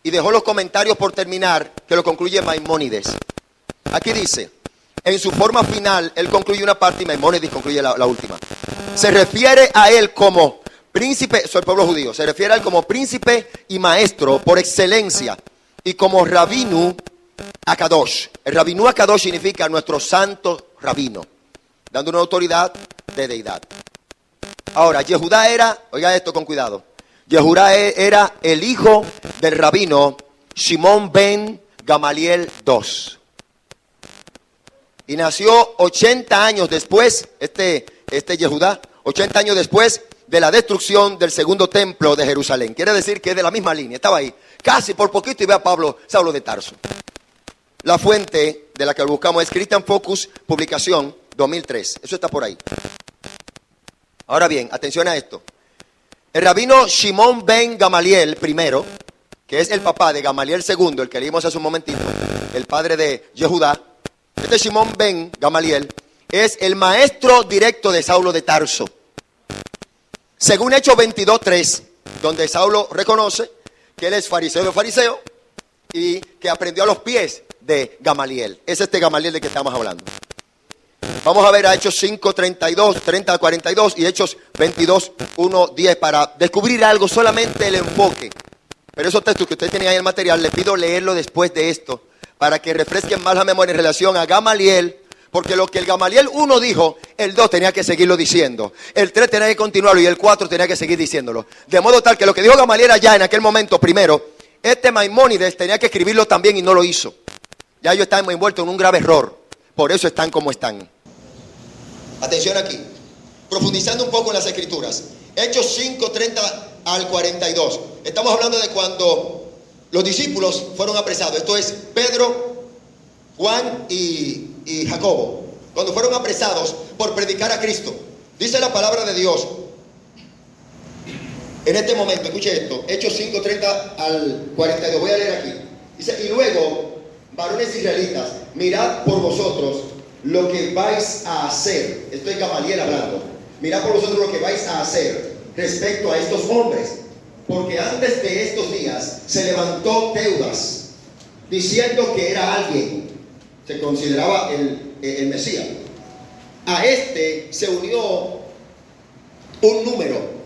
y dejó los comentarios por terminar, que lo concluye Maimónides. Aquí dice, en su forma final, él concluye una parte y Maimónides concluye la última. Se refiere a él como príncipe, soy el pueblo judío, se refiere a él como príncipe y maestro por excelencia, y como Rabinu Akadosh. El Rabinu Akadosh significa nuestro santo rabino, dando una autoridad de deidad. Ahora, Yehudá era, oiga esto con cuidado, Yehudá era el hijo del rabino Shimon ben Gamaliel II. Y nació 80 años después, este Yehudá, 80 años después de la destrucción del segundo templo de Jerusalén. Quiere decir que es de la misma línea, estaba ahí, casi por poquito y ve a Saulo de Tarso. La fuente de la que buscamos es Christian Focus, publicación 2003. Eso está por ahí. Ahora bien, atención a esto. El rabino Shimon ben Gamaliel I, que es el papá de Gamaliel II, el que leímos hace un momentito, el padre de Yehudá, este Shimon ben Gamaliel es el maestro directo de Saulo de Tarso. Según Hechos 22:3, donde Saulo reconoce que él es fariseo de fariseo y que aprendió a los pies de Gamaliel. Es este Gamaliel de que estamos hablando. Vamos a ver a Hechos 5:32, 30-42 y Hechos 22:1-10 para descubrir algo, solamente el enfoque. Pero esos textos que ustedes tienen ahí en el material, les pido leerlo después de esto, para que refresquen más la memoria en relación a Gamaliel, porque lo que el Gamaliel 1 dijo, el 2 tenía que seguirlo diciendo, el 3 tenía que continuarlo y el 4 tenía que seguir diciéndolo. De modo tal que lo que dijo Gamaliel allá en aquel momento primero, este Maimónides tenía que escribirlo también y no lo hizo. Ya ellos están envueltos en un grave error, por eso están como están. Atención aquí, profundizando un poco en las escrituras. Hechos 5:30-42. Estamos hablando de cuando los discípulos fueron apresados. Esto es Pedro, Juan y Jacobo. cuando fueron apresados por predicar a Cristo. Dice la palabra de Dios en este momento, escuche esto, Hechos 5:30 al 42, voy a leer aquí. Dice, y luego, varones israelitas, mirad por vosotros lo que vais a hacer. Esto es Gamaliel hablando. Mirad por vosotros lo que vais a hacer respecto a estos hombres, porque antes de estos días se levantó Teudas, diciendo que era alguien, se consideraba el Mesías. A este se unió un número,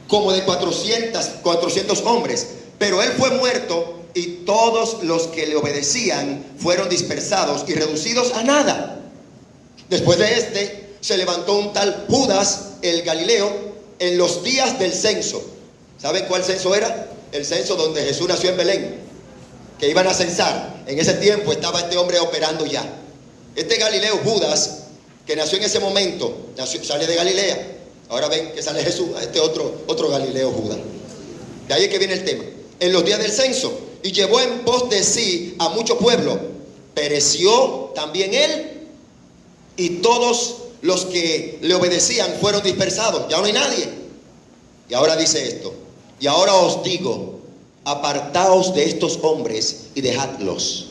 como de 400 hombres, pero él fue muerto y todos los que le obedecían fueron dispersados y reducidos a nada. Después de este se levantó un tal Judas el Galileo en los días del censo. ¿Saben cuál censo era? El censo donde Jesús nació en Belén, que iban a censar. En ese tiempo estaba este hombre operando ya. Este Galileo, Judas, que nació en ese momento, sale de Galilea. Ahora ven que sale Jesús, a este otro Galileo, Judas. De ahí es que viene el tema. En los días del censo, y llevó en pos de sí a mucho pueblo. Pereció también él, y todos los que le obedecían fueron dispersados. Ya no hay nadie. Y ahora dice esto: y ahora os digo, apartaos de estos hombres y dejadlos,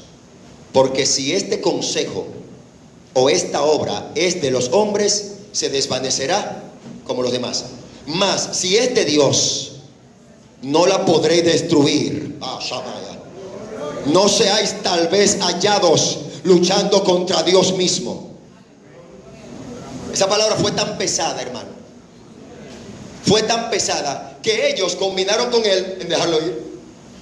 porque si este consejo o esta obra es de los hombres, se desvanecerá como los demás. Mas si es de Dios, no la podréis destruir. No seáis tal vez hallados luchando contra Dios mismo. Esa palabra fue tan pesada, hermano. Fue tan pesada que ellos combinaron con él en dejarlo ir.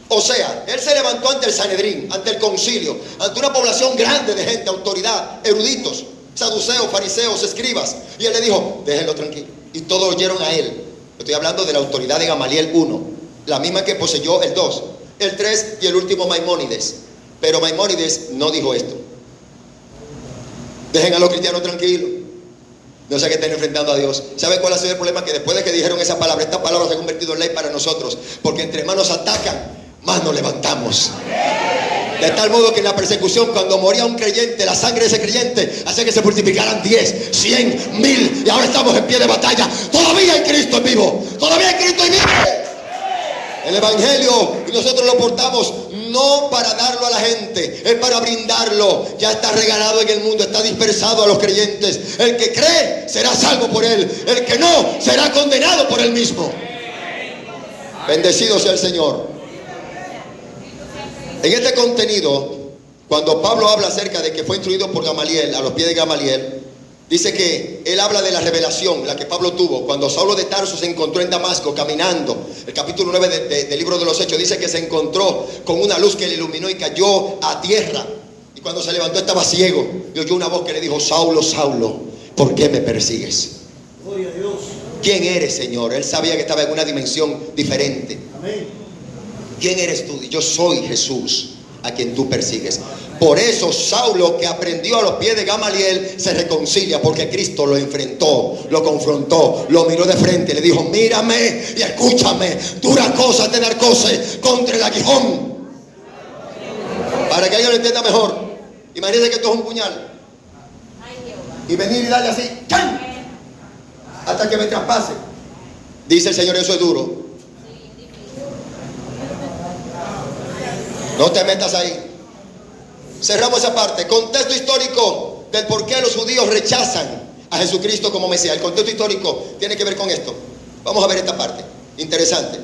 O sea, él se levantó ante el Sanedrín, ante el concilio, ante una población grande de gente, autoridad, eruditos, saduceos, fariseos, escribas. Y él le dijo, déjenlo tranquilo. Y todos oyeron a él. Estoy hablando de la autoridad de Gamaliel 1, la misma que poseyó el 2, el 3 y el último Maimónides. Pero Maimónides no dijo esto. Dejen a los cristianos tranquilos. No sé qué estén enfrentando a Dios. ¿Sabe cuál ha sido el problema? Que después de que dijeron esa palabra, esta palabra se ha convertido en ley para nosotros. Porque entre más nos atacan, más nos levantamos. De tal modo que en la persecución, cuando moría un creyente, la sangre de ese creyente hacía que se multiplicaran 10, 100, 1000. Y ahora estamos en pie de batalla. Todavía hay Cristo en vivo. Todavía hay Cristo en vivo. El evangelio, y nosotros lo portamos no para darlo a la gente, es para brindarlo. Ya está regalado en el mundo, está dispersado a los creyentes. El que cree será salvo por él, el que no será condenado por él mismo. Bendecido sea el Señor. En este contenido, cuando Pablo habla acerca de que fue instruido por Gamaliel, a los pies de Gamaliel, dice que él habla de la revelación, la que Pablo tuvo cuando Saulo de Tarso se encontró en Damasco caminando. El capítulo 9 del libro de los Hechos dice que se encontró con una luz que le iluminó y cayó a tierra. Y cuando se levantó estaba ciego y oyó una voz que le dijo, Saulo, Saulo, ¿por qué me persigues? Gloria a Dios. ¿Quién eres, Señor? Él sabía que estaba en una dimensión diferente. Amén. ¿Quién eres tú? Y yo soy Jesús, a quien tú persigues. Por eso Saulo, que aprendió a los pies de Gamaliel, se reconcilia, porque Cristo lo enfrentó, lo confrontó, lo miró de frente, le dijo, mírame y escúchame, dura cosa de dar cosas contra el aguijón. Para que alguien lo entienda mejor, imagínense que esto es un puñal y venir y darle así, ¡chan!, hasta que me traspase. Dice el Señor, eso es duro. No te metas ahí. Cerramos esa parte. Contexto histórico del por qué los judíos rechazan a Jesucristo como Mesías. El contexto histórico tiene que ver con esto. Vamos a ver esta parte. Interesante.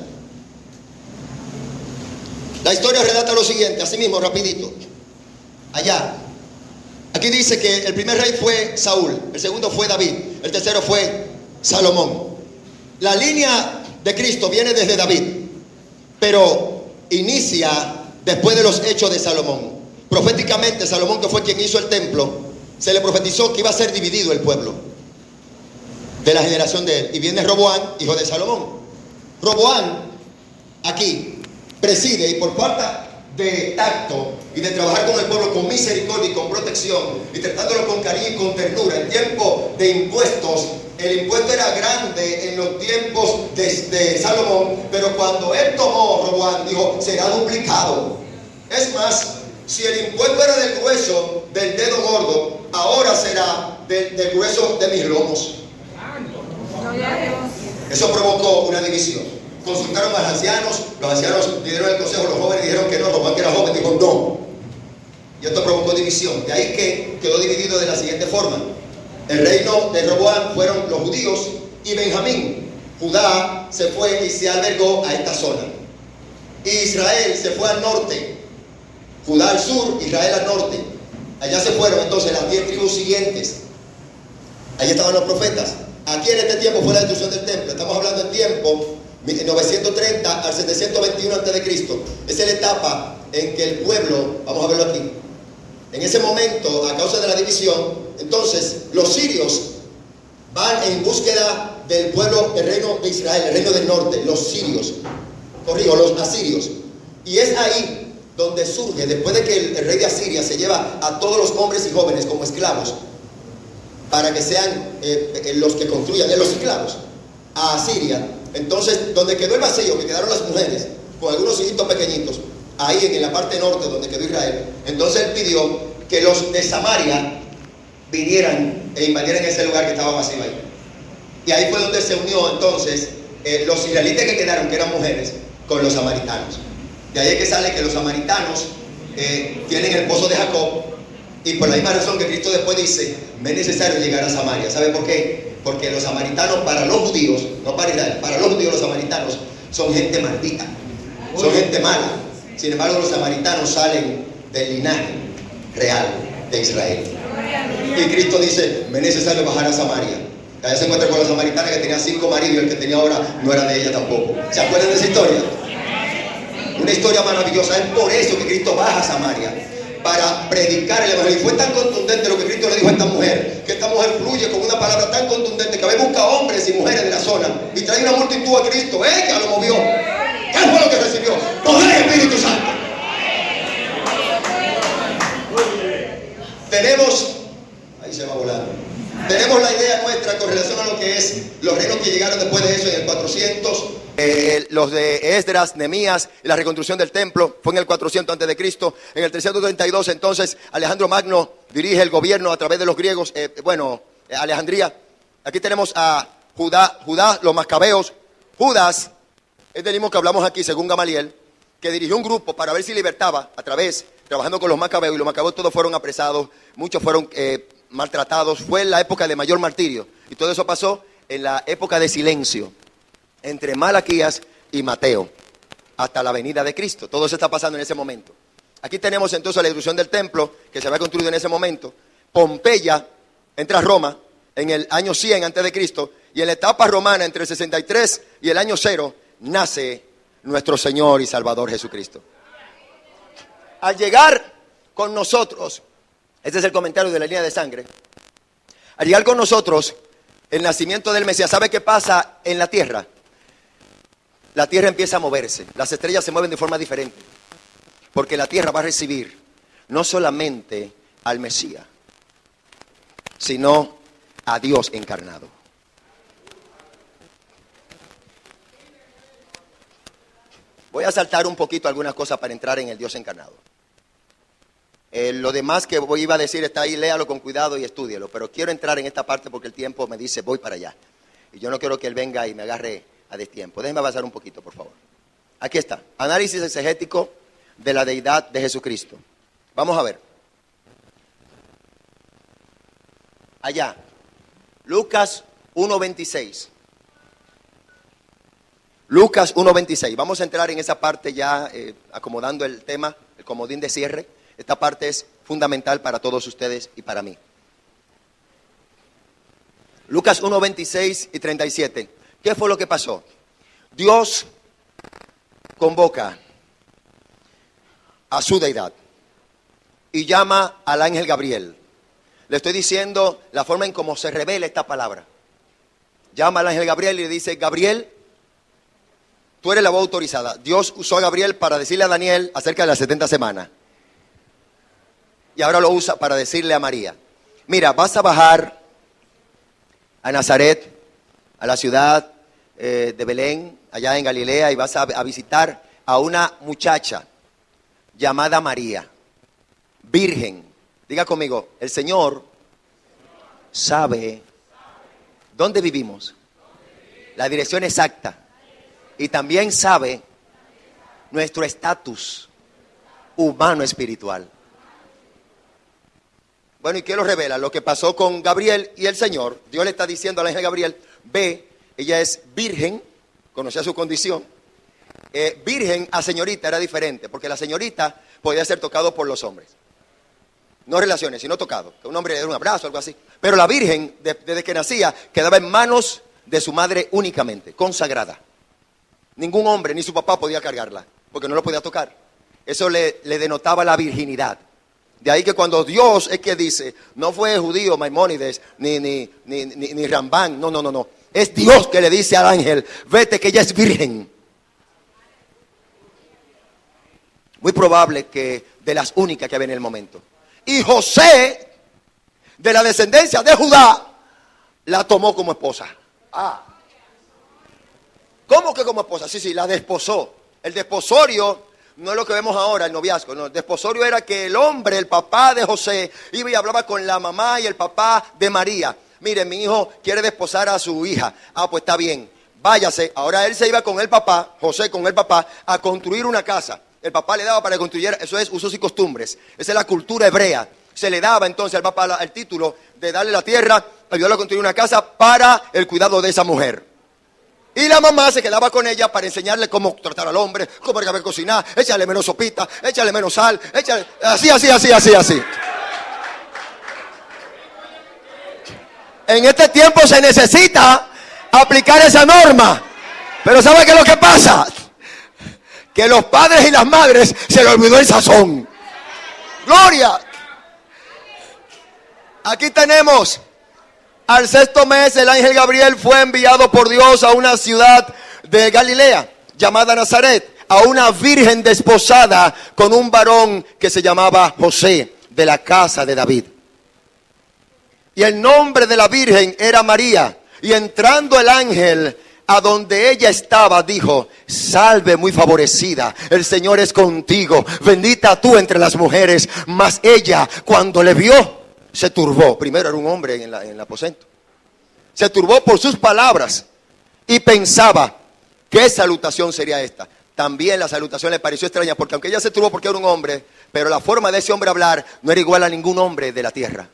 La historia relata lo siguiente, así mismo, rapidito. Allá. Aquí dice que el primer rey fue Saúl, el segundo fue David, el tercero fue Salomón. La línea de Cristo viene desde David, pero inicia después de los hechos de Salomón. Proféticamente, Salomón, que fue quien hizo el templo, se le profetizó que iba a ser dividido el pueblo de la generación de él. Y viene Roboam, hijo de Salomón. Roboam aquí preside, y por falta de tacto y de trabajar con el pueblo con misericordia y con protección, y tratándolo con cariño y con ternura, en tiempo de impuestos, el impuesto era grande en los tiempos de Salomón, pero cuando él tomó Roboam, dijo, será duplicado. Es más, si el impuesto era del grueso del dedo gordo, ahora será del grueso de mis lomos. Eso provocó una división. Consultaron a los ancianos dieron el consejo, los jóvenes dijeron que no, Robán, que era joven, dijo no. Y esto provocó división. De ahí que quedó dividido de la siguiente forma. El reino de Roboam fueron los judíos y Benjamín. Judá se fue y se albergó a esta zona. Israel se fue al norte. Judá al sur, Israel al norte. Allá se fueron entonces las 10 tribus siguientes. Allí estaban los profetas. Aquí en este tiempo fue la destrucción del templo. Estamos hablando en tiempo 930 al 721 a.C. Esa es la etapa en que el pueblo, vamos a verlo aquí, en ese momento, a causa de la división, entonces los sirios van en búsqueda del pueblo, del reino de Israel, el reino del norte, los sirios, los asirios. Y es ahí donde surge, después de que el rey de Asiria se lleva a todos los hombres y jóvenes como esclavos, para que sean los que construyan, los esclavos, a Asiria. Entonces, donde quedó el vacío, que quedaron las mujeres, con algunos hijitos pequeñitos, ahí en la parte norte donde quedó Israel, entonces él pidió que los de Samaria vinieran e invadieran ese lugar que estaba vacío ahí. Y ahí fue donde se unió entonces los israelitas que quedaron, que eran mujeres, con los samaritanos. De ahí es que sale que los samaritanos tienen el pozo de Jacob, y por la misma razón que Cristo después dice, me es necesario llegar a Samaria. ¿Sabe por qué? Porque los samaritanos, para los judíos, no para Israel, para los judíos los samaritanos son gente maldita, son gente mala. Sin embargo, los samaritanos salen del linaje real de Israel. Y Cristo dice, me es necesario bajar a Samaria. Allá se encuentra con la samaritana que tenía 5 maridos, y el que tenía ahora no era de ella tampoco. ¿Se acuerdan de esa historia? Una historia maravillosa. Es por eso que Cristo baja a Samaria, para predicar el evangelio. Y fue tan contundente lo que Cristo le dijo a esta mujer, que esta mujer fluye con una palabra tan contundente que a veces busca hombres y mujeres de la zona y trae una multitud a Cristo. Ella lo movió. ¿Qué fue lo que recibió? Poder del Espíritu Santo. Tenemos, ahí se va volando, tenemos la idea nuestra con relación a lo que es los reinos que llegaron después de eso en el 400. Los de Esdras, Nehemías, la reconstrucción del templo fue en el 400 a.C. En el 332 entonces Alejandro Magno dirige el gobierno a través de los griegos, Alejandría. Aquí tenemos a Judá, los macabeos. Judas es del mismo que hablamos aquí, según Gamaliel, que dirigió un grupo para ver si libertaba trabajando con los macabeos, y los macabeos todos fueron apresados, muchos fueron maltratados. Fue en la época de mayor martirio, y todo eso pasó en la época de silencio entre Malaquías y Mateo, hasta la venida de Cristo. Todo eso está pasando en ese momento. Aquí tenemos entonces la destrucción del templo, que se había construido en ese momento. Pompeya entra a Roma en el año 100 a.C., y en la etapa romana, entre el 63 y el año 0, nace nuestro Señor y Salvador Jesucristo. Al llegar con nosotros, este es el comentario de la línea de sangre, al llegar con nosotros el nacimiento del Mesías, ¿sabe qué pasa en la tierra? La tierra empieza a moverse, las estrellas se mueven de forma diferente, porque la tierra va a recibir no solamente al Mesías, sino a Dios encarnado. Voy a saltar un poquito algunas cosas para entrar en el Dios encarnado. Lo demás que iba a decir está ahí, léalo con cuidado y estúdielo, pero quiero entrar en esta parte porque el tiempo me dice voy para allá. Y yo no quiero que él venga y me agarre a destiempo. Déjenme avanzar un poquito, por favor. Aquí está, análisis exegético de la deidad de Jesucristo. Vamos a ver. Allá, Lucas 1:26. Lucas 1:26. Vamos a entrar en esa parte ya, acomodando el tema, el comodín de cierre. Esta parte es fundamental para todos ustedes y para mí. Lucas 1:26 y 37. ¿Qué fue lo que pasó? Dios convoca a su deidad y llama al ángel Gabriel. Le estoy diciendo la forma en cómo se revela esta palabra. Llama al ángel Gabriel y le dice, Gabriel, tú eres la voz autorizada. Dios usó a Gabriel para decirle a Daniel acerca de las 70 semanas. Y ahora lo usa para decirle a María, mira, vas a bajar a Nazaret, a la ciudad de Belén, allá en Galilea, y vas a visitar a una muchacha llamada María, virgen. Diga conmigo, el Señor sabe dónde vivimos, la dirección exacta, y también sabe nuestro estatus humano espiritual. Bueno, ¿y qué lo revela? Lo que pasó con Gabriel y el Señor. Dios le está diciendo al ángel Gabriel, ve, ella es virgen, conocía su condición. Virgen a señorita era diferente, porque la señorita podía ser tocado por los hombres. No relaciones, sino tocado. Que un hombre le dé un abrazo, algo así. Pero la virgen, desde que nacía, quedaba en manos de su madre únicamente, consagrada. Ningún hombre, ni su papá podía cargarla, porque no lo podía tocar. Eso le denotaba la virginidad. De ahí que cuando Dios es que dice, no fue judío Maimónides, ni Rambán, no. Es Dios que le dice al ángel, vete que ella es virgen. Muy probable que de las únicas que había en el momento. Y José, de la descendencia de Judá, la tomó como esposa. ¿Cómo que como esposa? Sí, la desposó. El desposorio no es lo que vemos ahora, el noviazgo. No, el desposorio era que el hombre, el papá de José, iba y hablaba con la mamá y el papá de María. Mire, mi hijo quiere desposar a su hija. Pues está bien, váyase. Ahora él se iba con el papá, José con el papá, a construir una casa. El papá le daba para que construyera, eso es usos y costumbres. Esa es la cultura hebrea. Se le daba entonces al papá el título de darle la tierra, ayudarle a construir una casa para el cuidado de esa mujer. Y la mamá se quedaba con ella para enseñarle cómo tratar al hombre, cómo saber cocinar, échale menos sopita, échale menos sal, échale, así. En este tiempo se necesita aplicar esa norma. Pero ¿sabe qué es lo que pasa? Que los padres y las madres se les olvidó el sazón. ¡Gloria! Aquí tenemos, al sexto mes, el ángel Gabriel fue enviado por Dios a una ciudad de Galilea, llamada Nazaret, a una virgen desposada con un varón que se llamaba José, de la casa de David. Y el nombre de la virgen era María. Y entrando el ángel a donde ella estaba, dijo, salve muy favorecida, el Señor es contigo, bendita tú entre las mujeres. Mas ella, cuando le vio, se turbó. Primero era un hombre en el aposento. Se turbó por sus palabras y pensaba, ¿qué salutación sería esta? También la salutación le pareció extraña, porque aunque ella se turbó porque era un hombre, pero la forma de ese hombre hablar no era igual a ningún hombre de la tierra.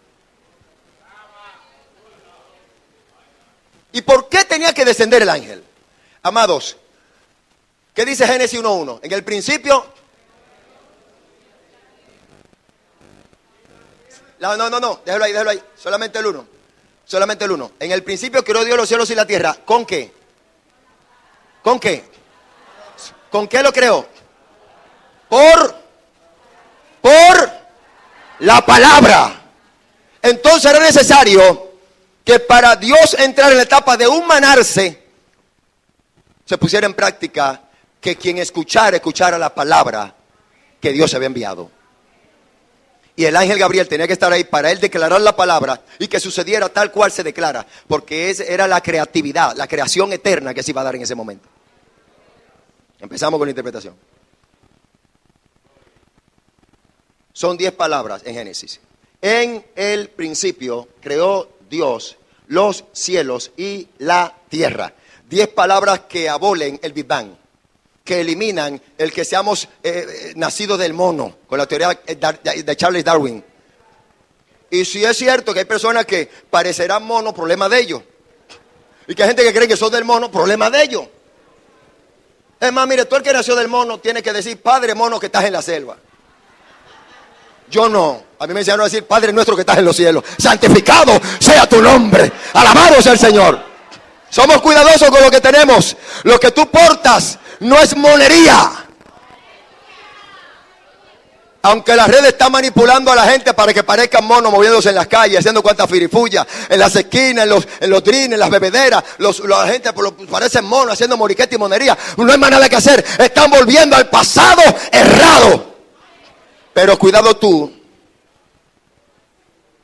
¿Y por qué tenía que descender el ángel? Amados, ¿qué dice Génesis 1:1? En el principio... No, déjalo ahí. Solamente el 1. En el principio creó Dios los cielos y la tierra. ¿Con qué? ¿Con qué? ¿Con qué lo creó? Por la palabra. Entonces era necesario que para Dios entrar en la etapa de humanarse, se pusiera en práctica que quien escuchara la palabra que Dios había enviado. Y el ángel Gabriel tenía que estar ahí para él declarar la palabra y que sucediera tal cual se declara, porque era la creatividad, la creación eterna que se iba a dar en ese momento. Empezamos con la interpretación. Son 10 palabras en Génesis. En el principio creó Dios los cielos y la tierra. 10 palabras que abolen el Big Bang, que eliminan el que seamos nacidos del mono, con la teoría de Charles Darwin. Y si es cierto que hay personas que parecerán monos, problema de ellos. Y que hay gente que cree que son del mono, problema de ellos. Es más, mire, tú el que nació del mono tiene que decir, Padre mono que estás en la selva. Yo no. A mí me enseñaron a decir, Padre nuestro que estás en los cielos, santificado sea tu nombre, alabado sea el Señor. Somos cuidadosos con lo que tenemos. Lo que tú portas no es monería. Aunque las redes están manipulando a la gente para que parezcan monos moviéndose en las calles, haciendo cuantas firifullas, en las esquinas, en los drines, en las bebederas, la gente parecen monos haciendo moriqueta y monería. No hay más nada que hacer. Están volviendo al pasado errado. Pero cuidado tú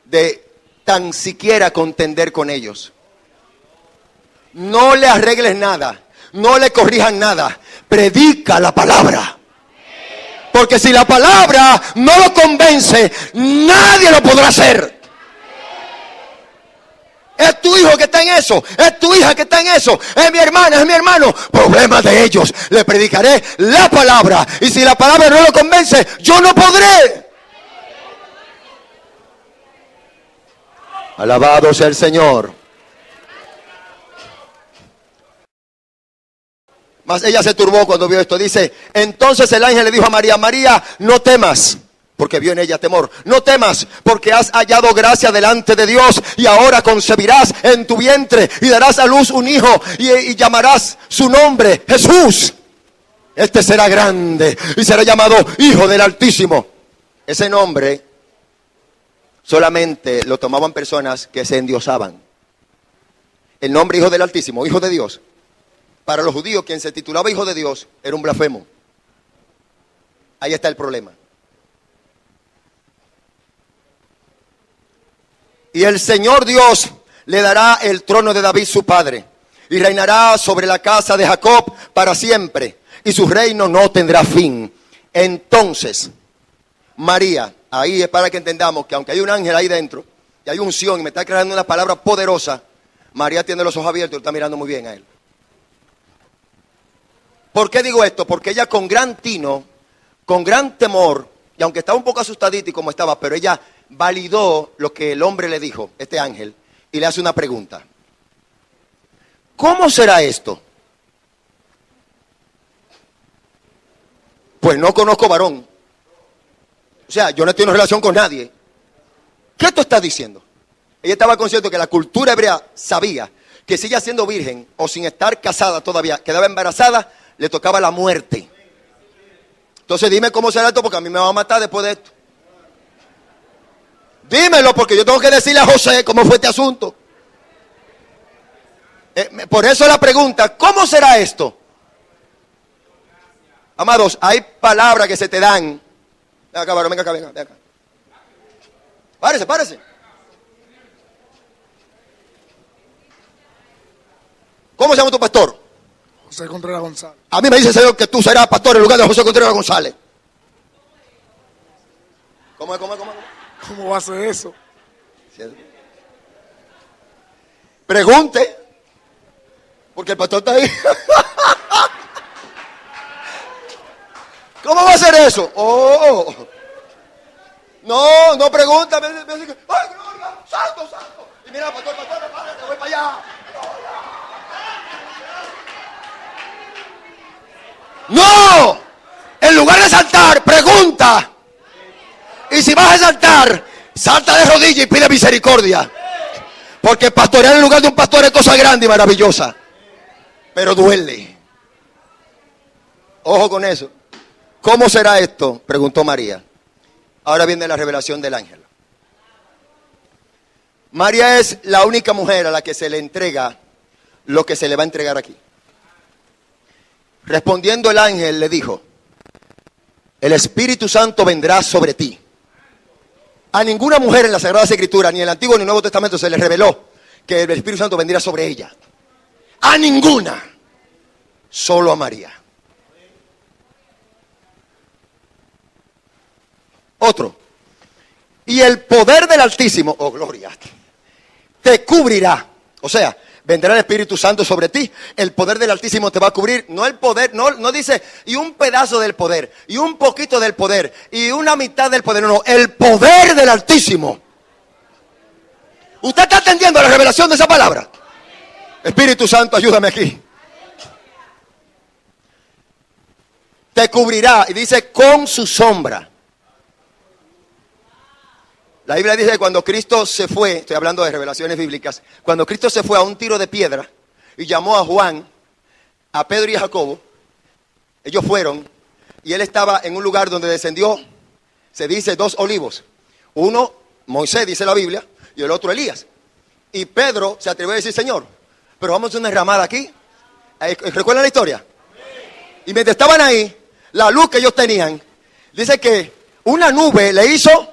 de tan siquiera contender con ellos. No le arregles nada, no le corrijan nada. Predica la palabra. Porque si la palabra no lo convence, nadie lo podrá hacer. Es tu hijo que está en eso, es tu hija que está en eso, es mi hermana, es mi hermano. Problema de ellos. Le predicaré la palabra. Y si la palabra no lo convence, yo no podré. Alabado sea el Señor. Mas ella se turbó cuando vio esto. Dice, entonces el ángel le dijo a María, María, no temas, porque vio en ella temor. No temas, porque has hallado gracia delante de Dios, y ahora concebirás en tu vientre y darás a luz un hijo, y llamarás su nombre Jesús. Este será grande y será llamado Hijo del Altísimo. Ese nombre solamente lo tomaban personas que se endiosaban. El nombre Hijo del Altísimo, Hijo de Dios, para los judíos, quien se titulaba Hijo de Dios era un blasfemo. Ahí está el problema. Y el Señor Dios le dará el trono de David su padre, y reinará sobre la casa de Jacob para siempre, y su reino no tendrá fin. Entonces, María, ahí es para que entendamos que aunque hay un ángel ahí dentro, y hay unción, y me está creando una palabra poderosa, María tiene los ojos abiertos y está mirando muy bien a él. ¿Por qué digo esto? Porque ella con gran tino, con gran temor, y aunque estaba un poco asustadita y como estaba, pero ella validó lo que el hombre le dijo, este ángel, y le hace una pregunta. ¿Cómo será esto? Pues no conozco varón. O sea, yo no tengo relación con nadie. ¿Qué tú estás diciendo? Ella estaba consciente que la cultura hebrea sabía que si ella siendo virgen o sin estar casada todavía quedaba embarazada, le tocaba la muerte. Entonces dime cómo será esto, porque a mí me va a matar después de esto. Dímelo, porque yo tengo que decirle a José cómo fue este asunto. Por eso la pregunta, ¿cómo será esto? Amados, hay palabras que se te dan. Venga acá, varón, venga acá, venga acá. Párese, párese. ¿Cómo se llama tu pastor? José Contreras González. A mí me dice el Señor que tú serás pastor en lugar de José Contreras González. ¿Cómo es? ¿Cómo va a ser eso? Pregunte, porque el pastor está ahí. ¿Cómo va a ser eso? Oh. No pregunta. Me dice, ¡ay, gloria! ¡Santo! Y mira, pastor, párate, voy para allá. ¡No! En lugar de saltar, pregunta. Y si vas a saltar, salta de rodillas y pide misericordia. Porque pastorear en lugar de un pastor es cosa grande y maravillosa. Pero duele. Ojo con eso. ¿Cómo será esto? Preguntó María. Ahora viene la revelación del ángel. María es la única mujer a la que se le entrega lo que se le va a entregar aquí. Respondiendo el ángel le dijo, el Espíritu Santo vendrá sobre ti. A ninguna mujer en la Sagrada Escritura, ni en el Antiguo ni en el Nuevo Testamento, se le reveló que el Espíritu Santo vendría sobre ella. A ninguna. Solo a María. Otro. Y el poder del Altísimo, oh gloria, te cubrirá. O sea, vendrá el Espíritu Santo sobre ti. El poder del Altísimo te va a cubrir. No el poder, no dice, y un pedazo del poder, y un poquito del poder, y una mitad del poder. No, el poder del Altísimo. ¿Usted está atendiendo a la revelación de esa palabra? Espíritu Santo, ayúdame aquí. Te cubrirá, y dice, con su sombra. La Biblia dice que cuando Cristo se fue, estoy hablando de revelaciones bíblicas, cuando Cristo se fue a un tiro de piedra y llamó a Juan, a Pedro y a Jacobo, ellos fueron y él estaba en un lugar donde descendió, se dice, 2 olivos. Uno, Moisés, dice la Biblia, y el otro Elías. Y Pedro se atrevió a decir, Señor, pero vamos a una ramada aquí. ¿Recuerdan la historia? Y mientras estaban ahí, la luz que ellos tenían, dice que una nube le hizo...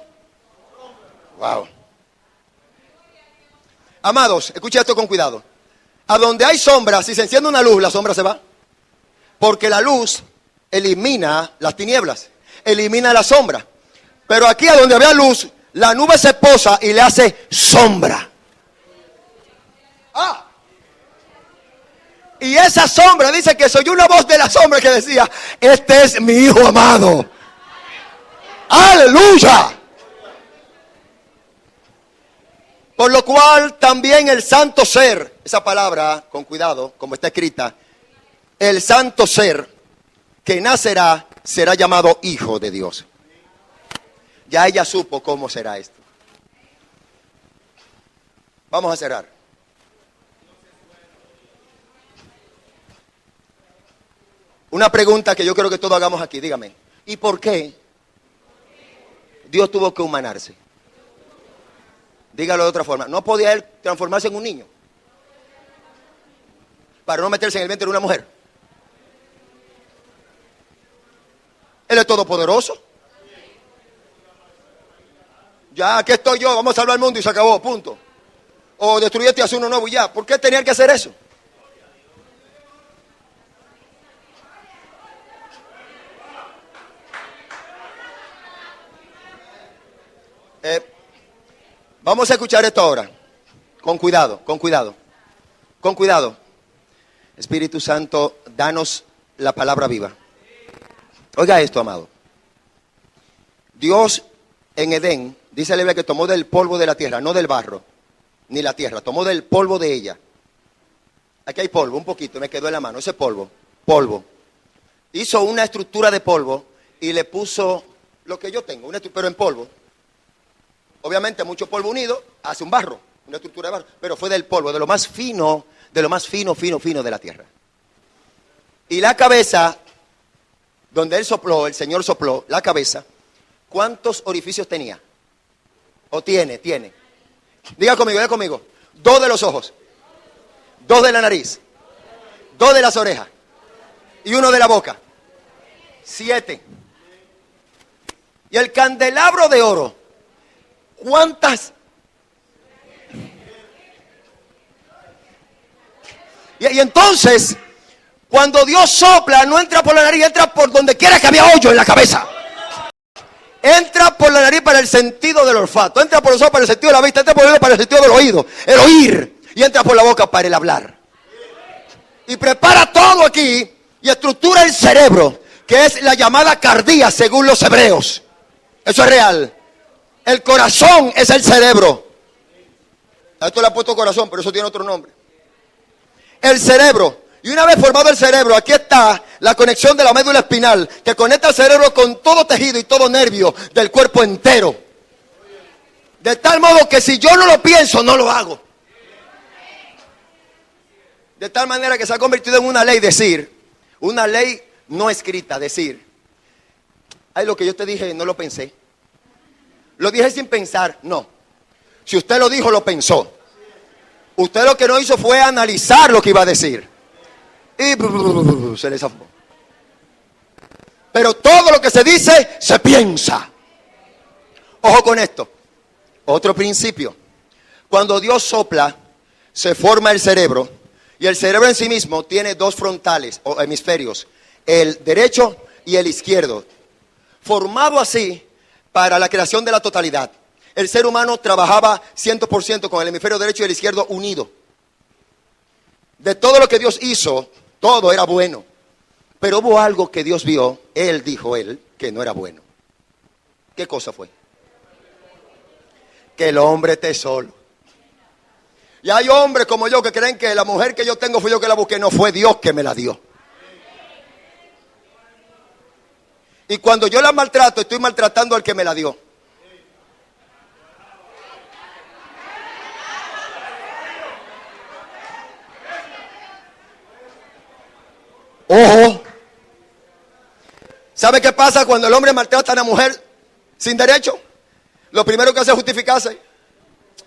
Wow. Amados, escucha esto con cuidado. A donde hay sombra, si se enciende una luz, la sombra se va. Porque la luz elimina las tinieblas, elimina la sombra. Pero aquí a donde había luz, la nube se posa y le hace sombra. Y esa sombra dice que soy una voz de la sombra que decía: este es mi hijo amado. Aleluya. Por lo cual también el santo ser, esa palabra, con cuidado, como está escrita, el santo ser que nacerá será llamado hijo de Dios. Ya ella supo cómo será esto. Vamos a cerrar. Una pregunta que yo creo que todos hagamos aquí, dígame. ¿Y por qué Dios tuvo que humanarse? Dígalo de otra forma. ¿No podía él transformarse en un niño para no meterse en el vientre de una mujer? Él es todopoderoso. Ya, aquí estoy yo, vamos a salvar al mundo y se acabó, punto. O destruyete y haz uno nuevo y ya. ¿Por qué tenía que hacer eso? Vamos a escuchar esto ahora. Con cuidado, con cuidado. Con cuidado. Espíritu Santo, danos la palabra viva. Oiga esto, amado. Dios en Edén, dice la Biblia que tomó del polvo de la tierra, no del barro, ni la tierra, tomó del polvo de ella. Aquí hay polvo, un poquito, me quedó en la mano, ese polvo. Hizo una estructura de polvo y le puso lo que yo tengo, pero en polvo. Obviamente mucho polvo unido hace un barro, una estructura de barro, pero fue del polvo, de lo más fino de la tierra. Y la cabeza, donde él sopló, el Señor sopló, la cabeza, ¿cuántos orificios tenía? ¿O tiene? Diga conmigo. 2 de los ojos, 2 de la nariz, 2 de las orejas y 1 de la boca. 7. Y el candelabro de oro, ¿cuántas? Y entonces, cuando Dios sopla, no entra por la nariz, entra por donde quiera que había hoyo en la cabeza. Entra por la nariz para el sentido del olfato, entra por los ojos para el sentido de la vista, entra por el oído para el sentido del oído, el oír, y entra por la boca para el hablar. Y prepara todo aquí y estructura el cerebro, que es la llamada cardía según los hebreos. Eso es real. El corazón es el cerebro. A esto le ha puesto corazón, pero eso tiene otro nombre. El cerebro. Y una vez formado el cerebro, aquí está la conexión de la médula espinal, que conecta el cerebro con todo tejido y todo nervio del cuerpo entero. De tal modo que si yo no lo pienso, no lo hago. De tal manera que se ha convertido en una ley decir, una ley no escrita, decir, ay, lo que yo te dije no lo pensé. Lo dije sin pensar, no. Si usted lo dijo, lo pensó. Usted lo que no hizo fue analizar lo que iba a decir. Y se le zafó. Pero todo lo que se dice, se piensa. Ojo con esto. Otro principio. Cuando Dios sopla, se forma el cerebro. Y el cerebro en sí mismo tiene 2 frontales o hemisferios. El derecho y el izquierdo. Formado así para la creación de la totalidad. El ser humano trabajaba 100% con el hemisferio derecho y el izquierdo unido. De todo lo que Dios hizo, todo era bueno. Pero hubo algo que Dios vio, dijo que no era bueno. ¿Qué cosa fue? Que el hombre esté solo. Y hay hombres como yo que creen que la mujer que yo tengo fui yo que la busqué. No, fue Dios que me la dio. Y cuando yo la maltrato, estoy maltratando al que me la dio. Ojo. ¿Sabe qué pasa cuando el hombre maltrata a una mujer sin derecho? Lo primero que hace es justificarse.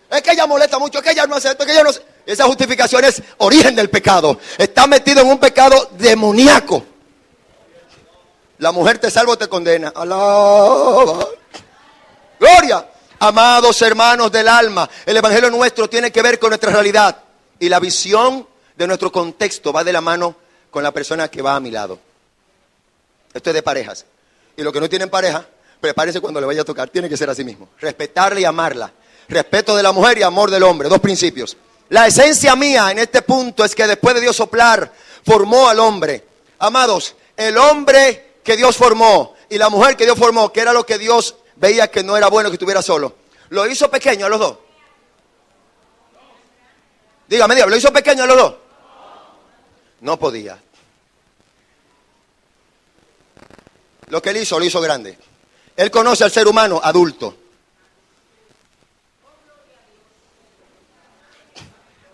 Es que ella molesta mucho, es que ella no hace esto, es que ella no hace... Esa justificación es origen del pecado. Está metido en un pecado demoníaco. La mujer te salva o te condena. Alaba. Gloria. Amados hermanos del alma, el evangelio nuestro tiene que ver con nuestra realidad. Y la visión de nuestro contexto va de la mano con la persona que va a mi lado. Esto es de parejas. Y los que no tienen pareja, prepárese cuando le vaya a tocar. Tiene que ser así mismo. Respetarla y amarla. Respeto de la mujer y amor del hombre. 2 principios. La esencia mía en este punto es que después de Dios soplar, formó al hombre. Amados, el hombre que Dios formó y la mujer que Dios formó, que era lo que Dios veía que no era bueno que estuviera solo, ¿lo hizo pequeño a los dos? Dígame, ¿lo hizo pequeño a los dos? No podía. Lo que él hizo, lo hizo grande. Él conoce al ser humano adulto.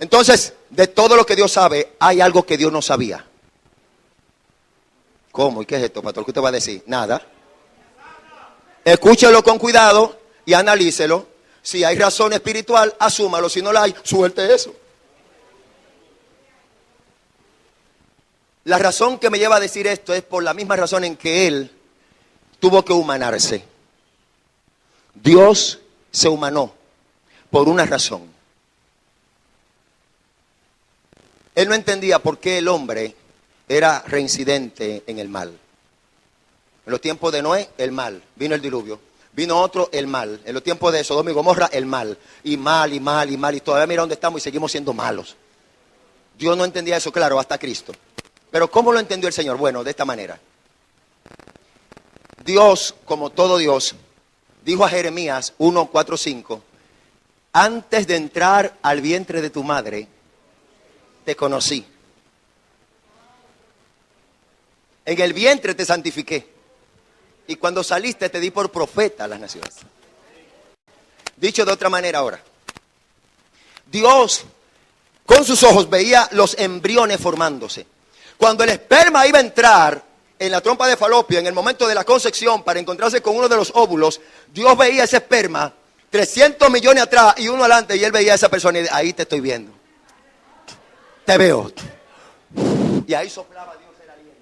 Entonces, de todo lo que Dios sabe, hay algo que Dios no sabía. ¿Cómo? ¿Y qué es esto, pastor? ¿Qué usted va a decir? Nada. Escúchelo con cuidado y analícelo. Si hay razón espiritual, asúmalo. Si no la hay, suelte eso. La razón que me lleva a decir esto es por la misma razón en que Él tuvo que humanarse. Dios se humanó por una razón. Él no entendía por qué el hombre era reincidente en el mal. En los tiempos de Noé, el mal. Vino el diluvio. Vino otro, el mal. En los tiempos de Sodoma y Gomorra, el mal. Y mal, y mal, y mal. Y todavía mira dónde estamos y seguimos siendo malos. Dios no entendía eso, claro, hasta Cristo. Pero ¿cómo lo entendió el Señor? Bueno, de esta manera. Dios, como todo Dios, dijo a Jeremías 1:4-5, antes de entrar al vientre de tu madre, te conocí. En el vientre te santifiqué. Y cuando saliste te di por profeta a las naciones. Dicho de otra manera ahora. Dios con sus ojos veía los embriones formándose. Cuando el esperma iba a entrar en la trompa de Falopio, en el momento de la concepción, para encontrarse con uno de los óvulos, Dios veía ese esperma 300 millones atrás y uno adelante, y Él veía a esa persona y ahí te estoy viendo. Te veo. Y ahí soplaba Dios el aliento.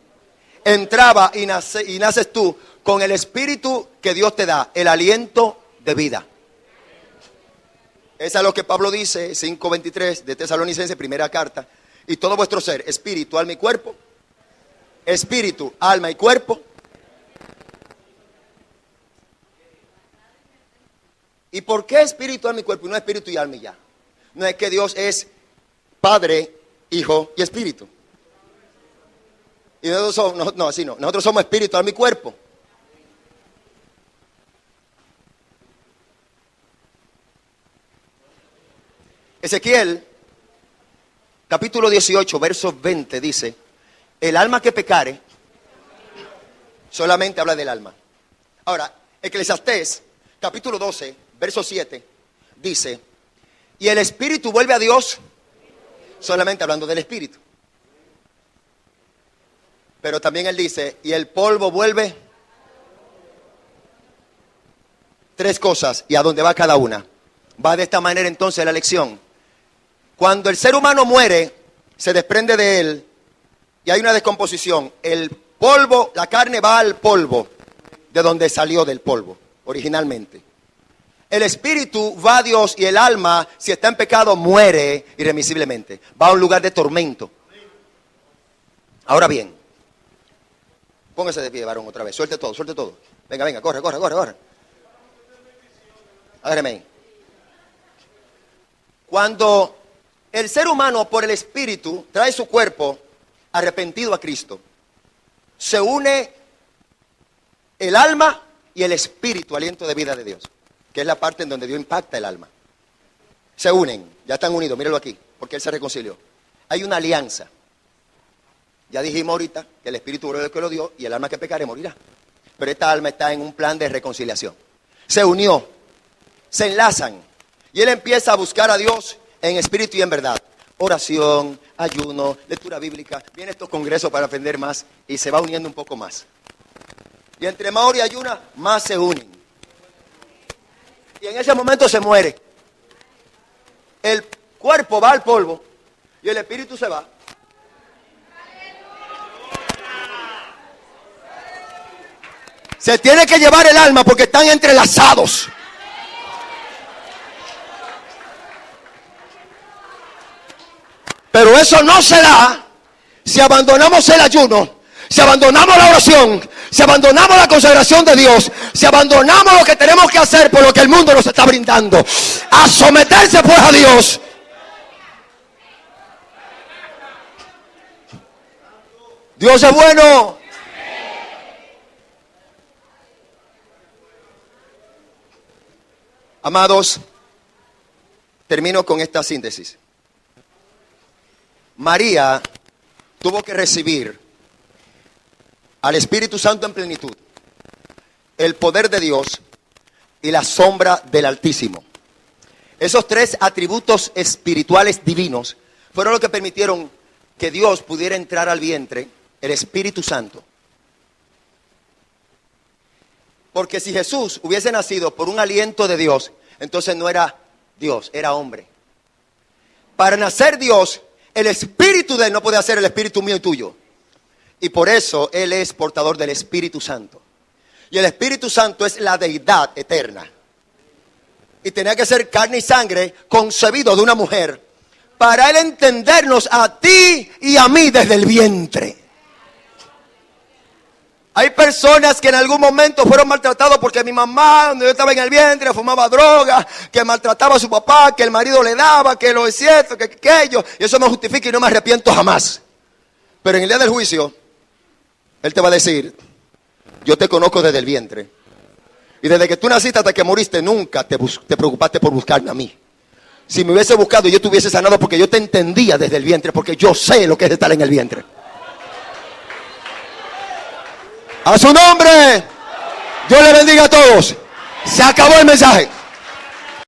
Entraba y naces tú con el espíritu que Dios te da, el aliento de vida. Eso es lo que Pablo dice, 5:23 de Tesalonicenses, primera carta. Y todo vuestro ser, espíritu, alma y cuerpo. Espíritu, alma y cuerpo. ¿Y por qué espíritu, alma y cuerpo y no espíritu y alma y ya? No es que Dios es Padre, Hijo y Espíritu. Y nosotros somos, no, así no. Nosotros somos espíritu, alma y cuerpo. Ezequiel, capítulo 18, verso 20 dice, el alma que pecare, solamente habla del alma. Ahora, Eclesiastés, capítulo 12, verso 7, dice, y el espíritu vuelve a Dios, solamente hablando del espíritu. Pero también él dice, y el polvo vuelve. Tres cosas, y a dónde va cada una. Va de esta manera entonces la lección. Cuando el ser humano muere, se desprende de él y hay una descomposición. El polvo, la carne va al polvo, de donde salió del polvo, originalmente. El espíritu va a Dios y el alma, si está en pecado, muere irremisiblemente. Va a un lugar de tormento. Ahora bien, póngase de pie, varón, otra vez. Suelte todo, suelte todo. Venga, venga, corre, corre, corre, corre. Agárreme ahí. Cuando el ser humano por el espíritu trae su cuerpo arrepentido a Cristo, se une el alma y el espíritu, aliento de vida de Dios, que es la parte en donde Dios impacta el alma. Se unen, ya están unidos, míralo aquí, porque Él se reconcilió. Hay una alianza. Ya dijimos ahorita que el espíritu es el que lo dio y el alma que pecare morirá. Pero esta alma está en un plan de reconciliación. Se unió, se enlazan y Él empieza a buscar a Dios en espíritu y en verdad. Oración, ayuno, lectura bíblica. Vienen estos congresos para aprender más y se va uniendo un poco más. Y entre más ora y ayuna, más se unen. Y en ese momento se muere. El cuerpo va al polvo y el espíritu se va. Se tiene que llevar el alma porque están entrelazados. Pero eso no se da si abandonamos el ayuno, si abandonamos la oración, si abandonamos la consagración de Dios, si abandonamos lo que tenemos que hacer por lo que el mundo nos está brindando. A someterse pues a Dios. Dios es bueno. Amados, termino con esta síntesis. María tuvo que recibir al Espíritu Santo en plenitud, el poder de Dios y la sombra del Altísimo. Esos tres atributos espirituales divinos fueron los que permitieron que Dios pudiera entrar al vientre, el Espíritu Santo. Porque si Jesús hubiese nacido por un aliento de Dios, entonces no era Dios, era hombre. Para nacer Dios, el espíritu de Él no puede ser el espíritu mío y tuyo. Y por eso Él es portador del Espíritu Santo. Y el Espíritu Santo es la deidad eterna. Y tenía que ser carne y sangre concebido de una mujer para Él entendernos a ti y a mí desde el vientre. Hay personas que en algún momento fueron maltratados porque mi mamá, cuando yo estaba en el vientre, fumaba droga, que maltrataba a su papá, que el marido le daba, que lo es cierto, que aquello. Y eso me justifica y no me arrepiento jamás. Pero en el día del juicio, Él te va a decir, yo te conozco desde el vientre. Y desde que tú naciste hasta que moriste, nunca te preocupaste por buscarme a mí. Si me hubiese buscado, yo te hubiese sanado porque yo te entendía desde el vientre, porque yo sé lo que es estar en el vientre. A su nombre, Dios le bendiga a todos. Se acabó el mensaje.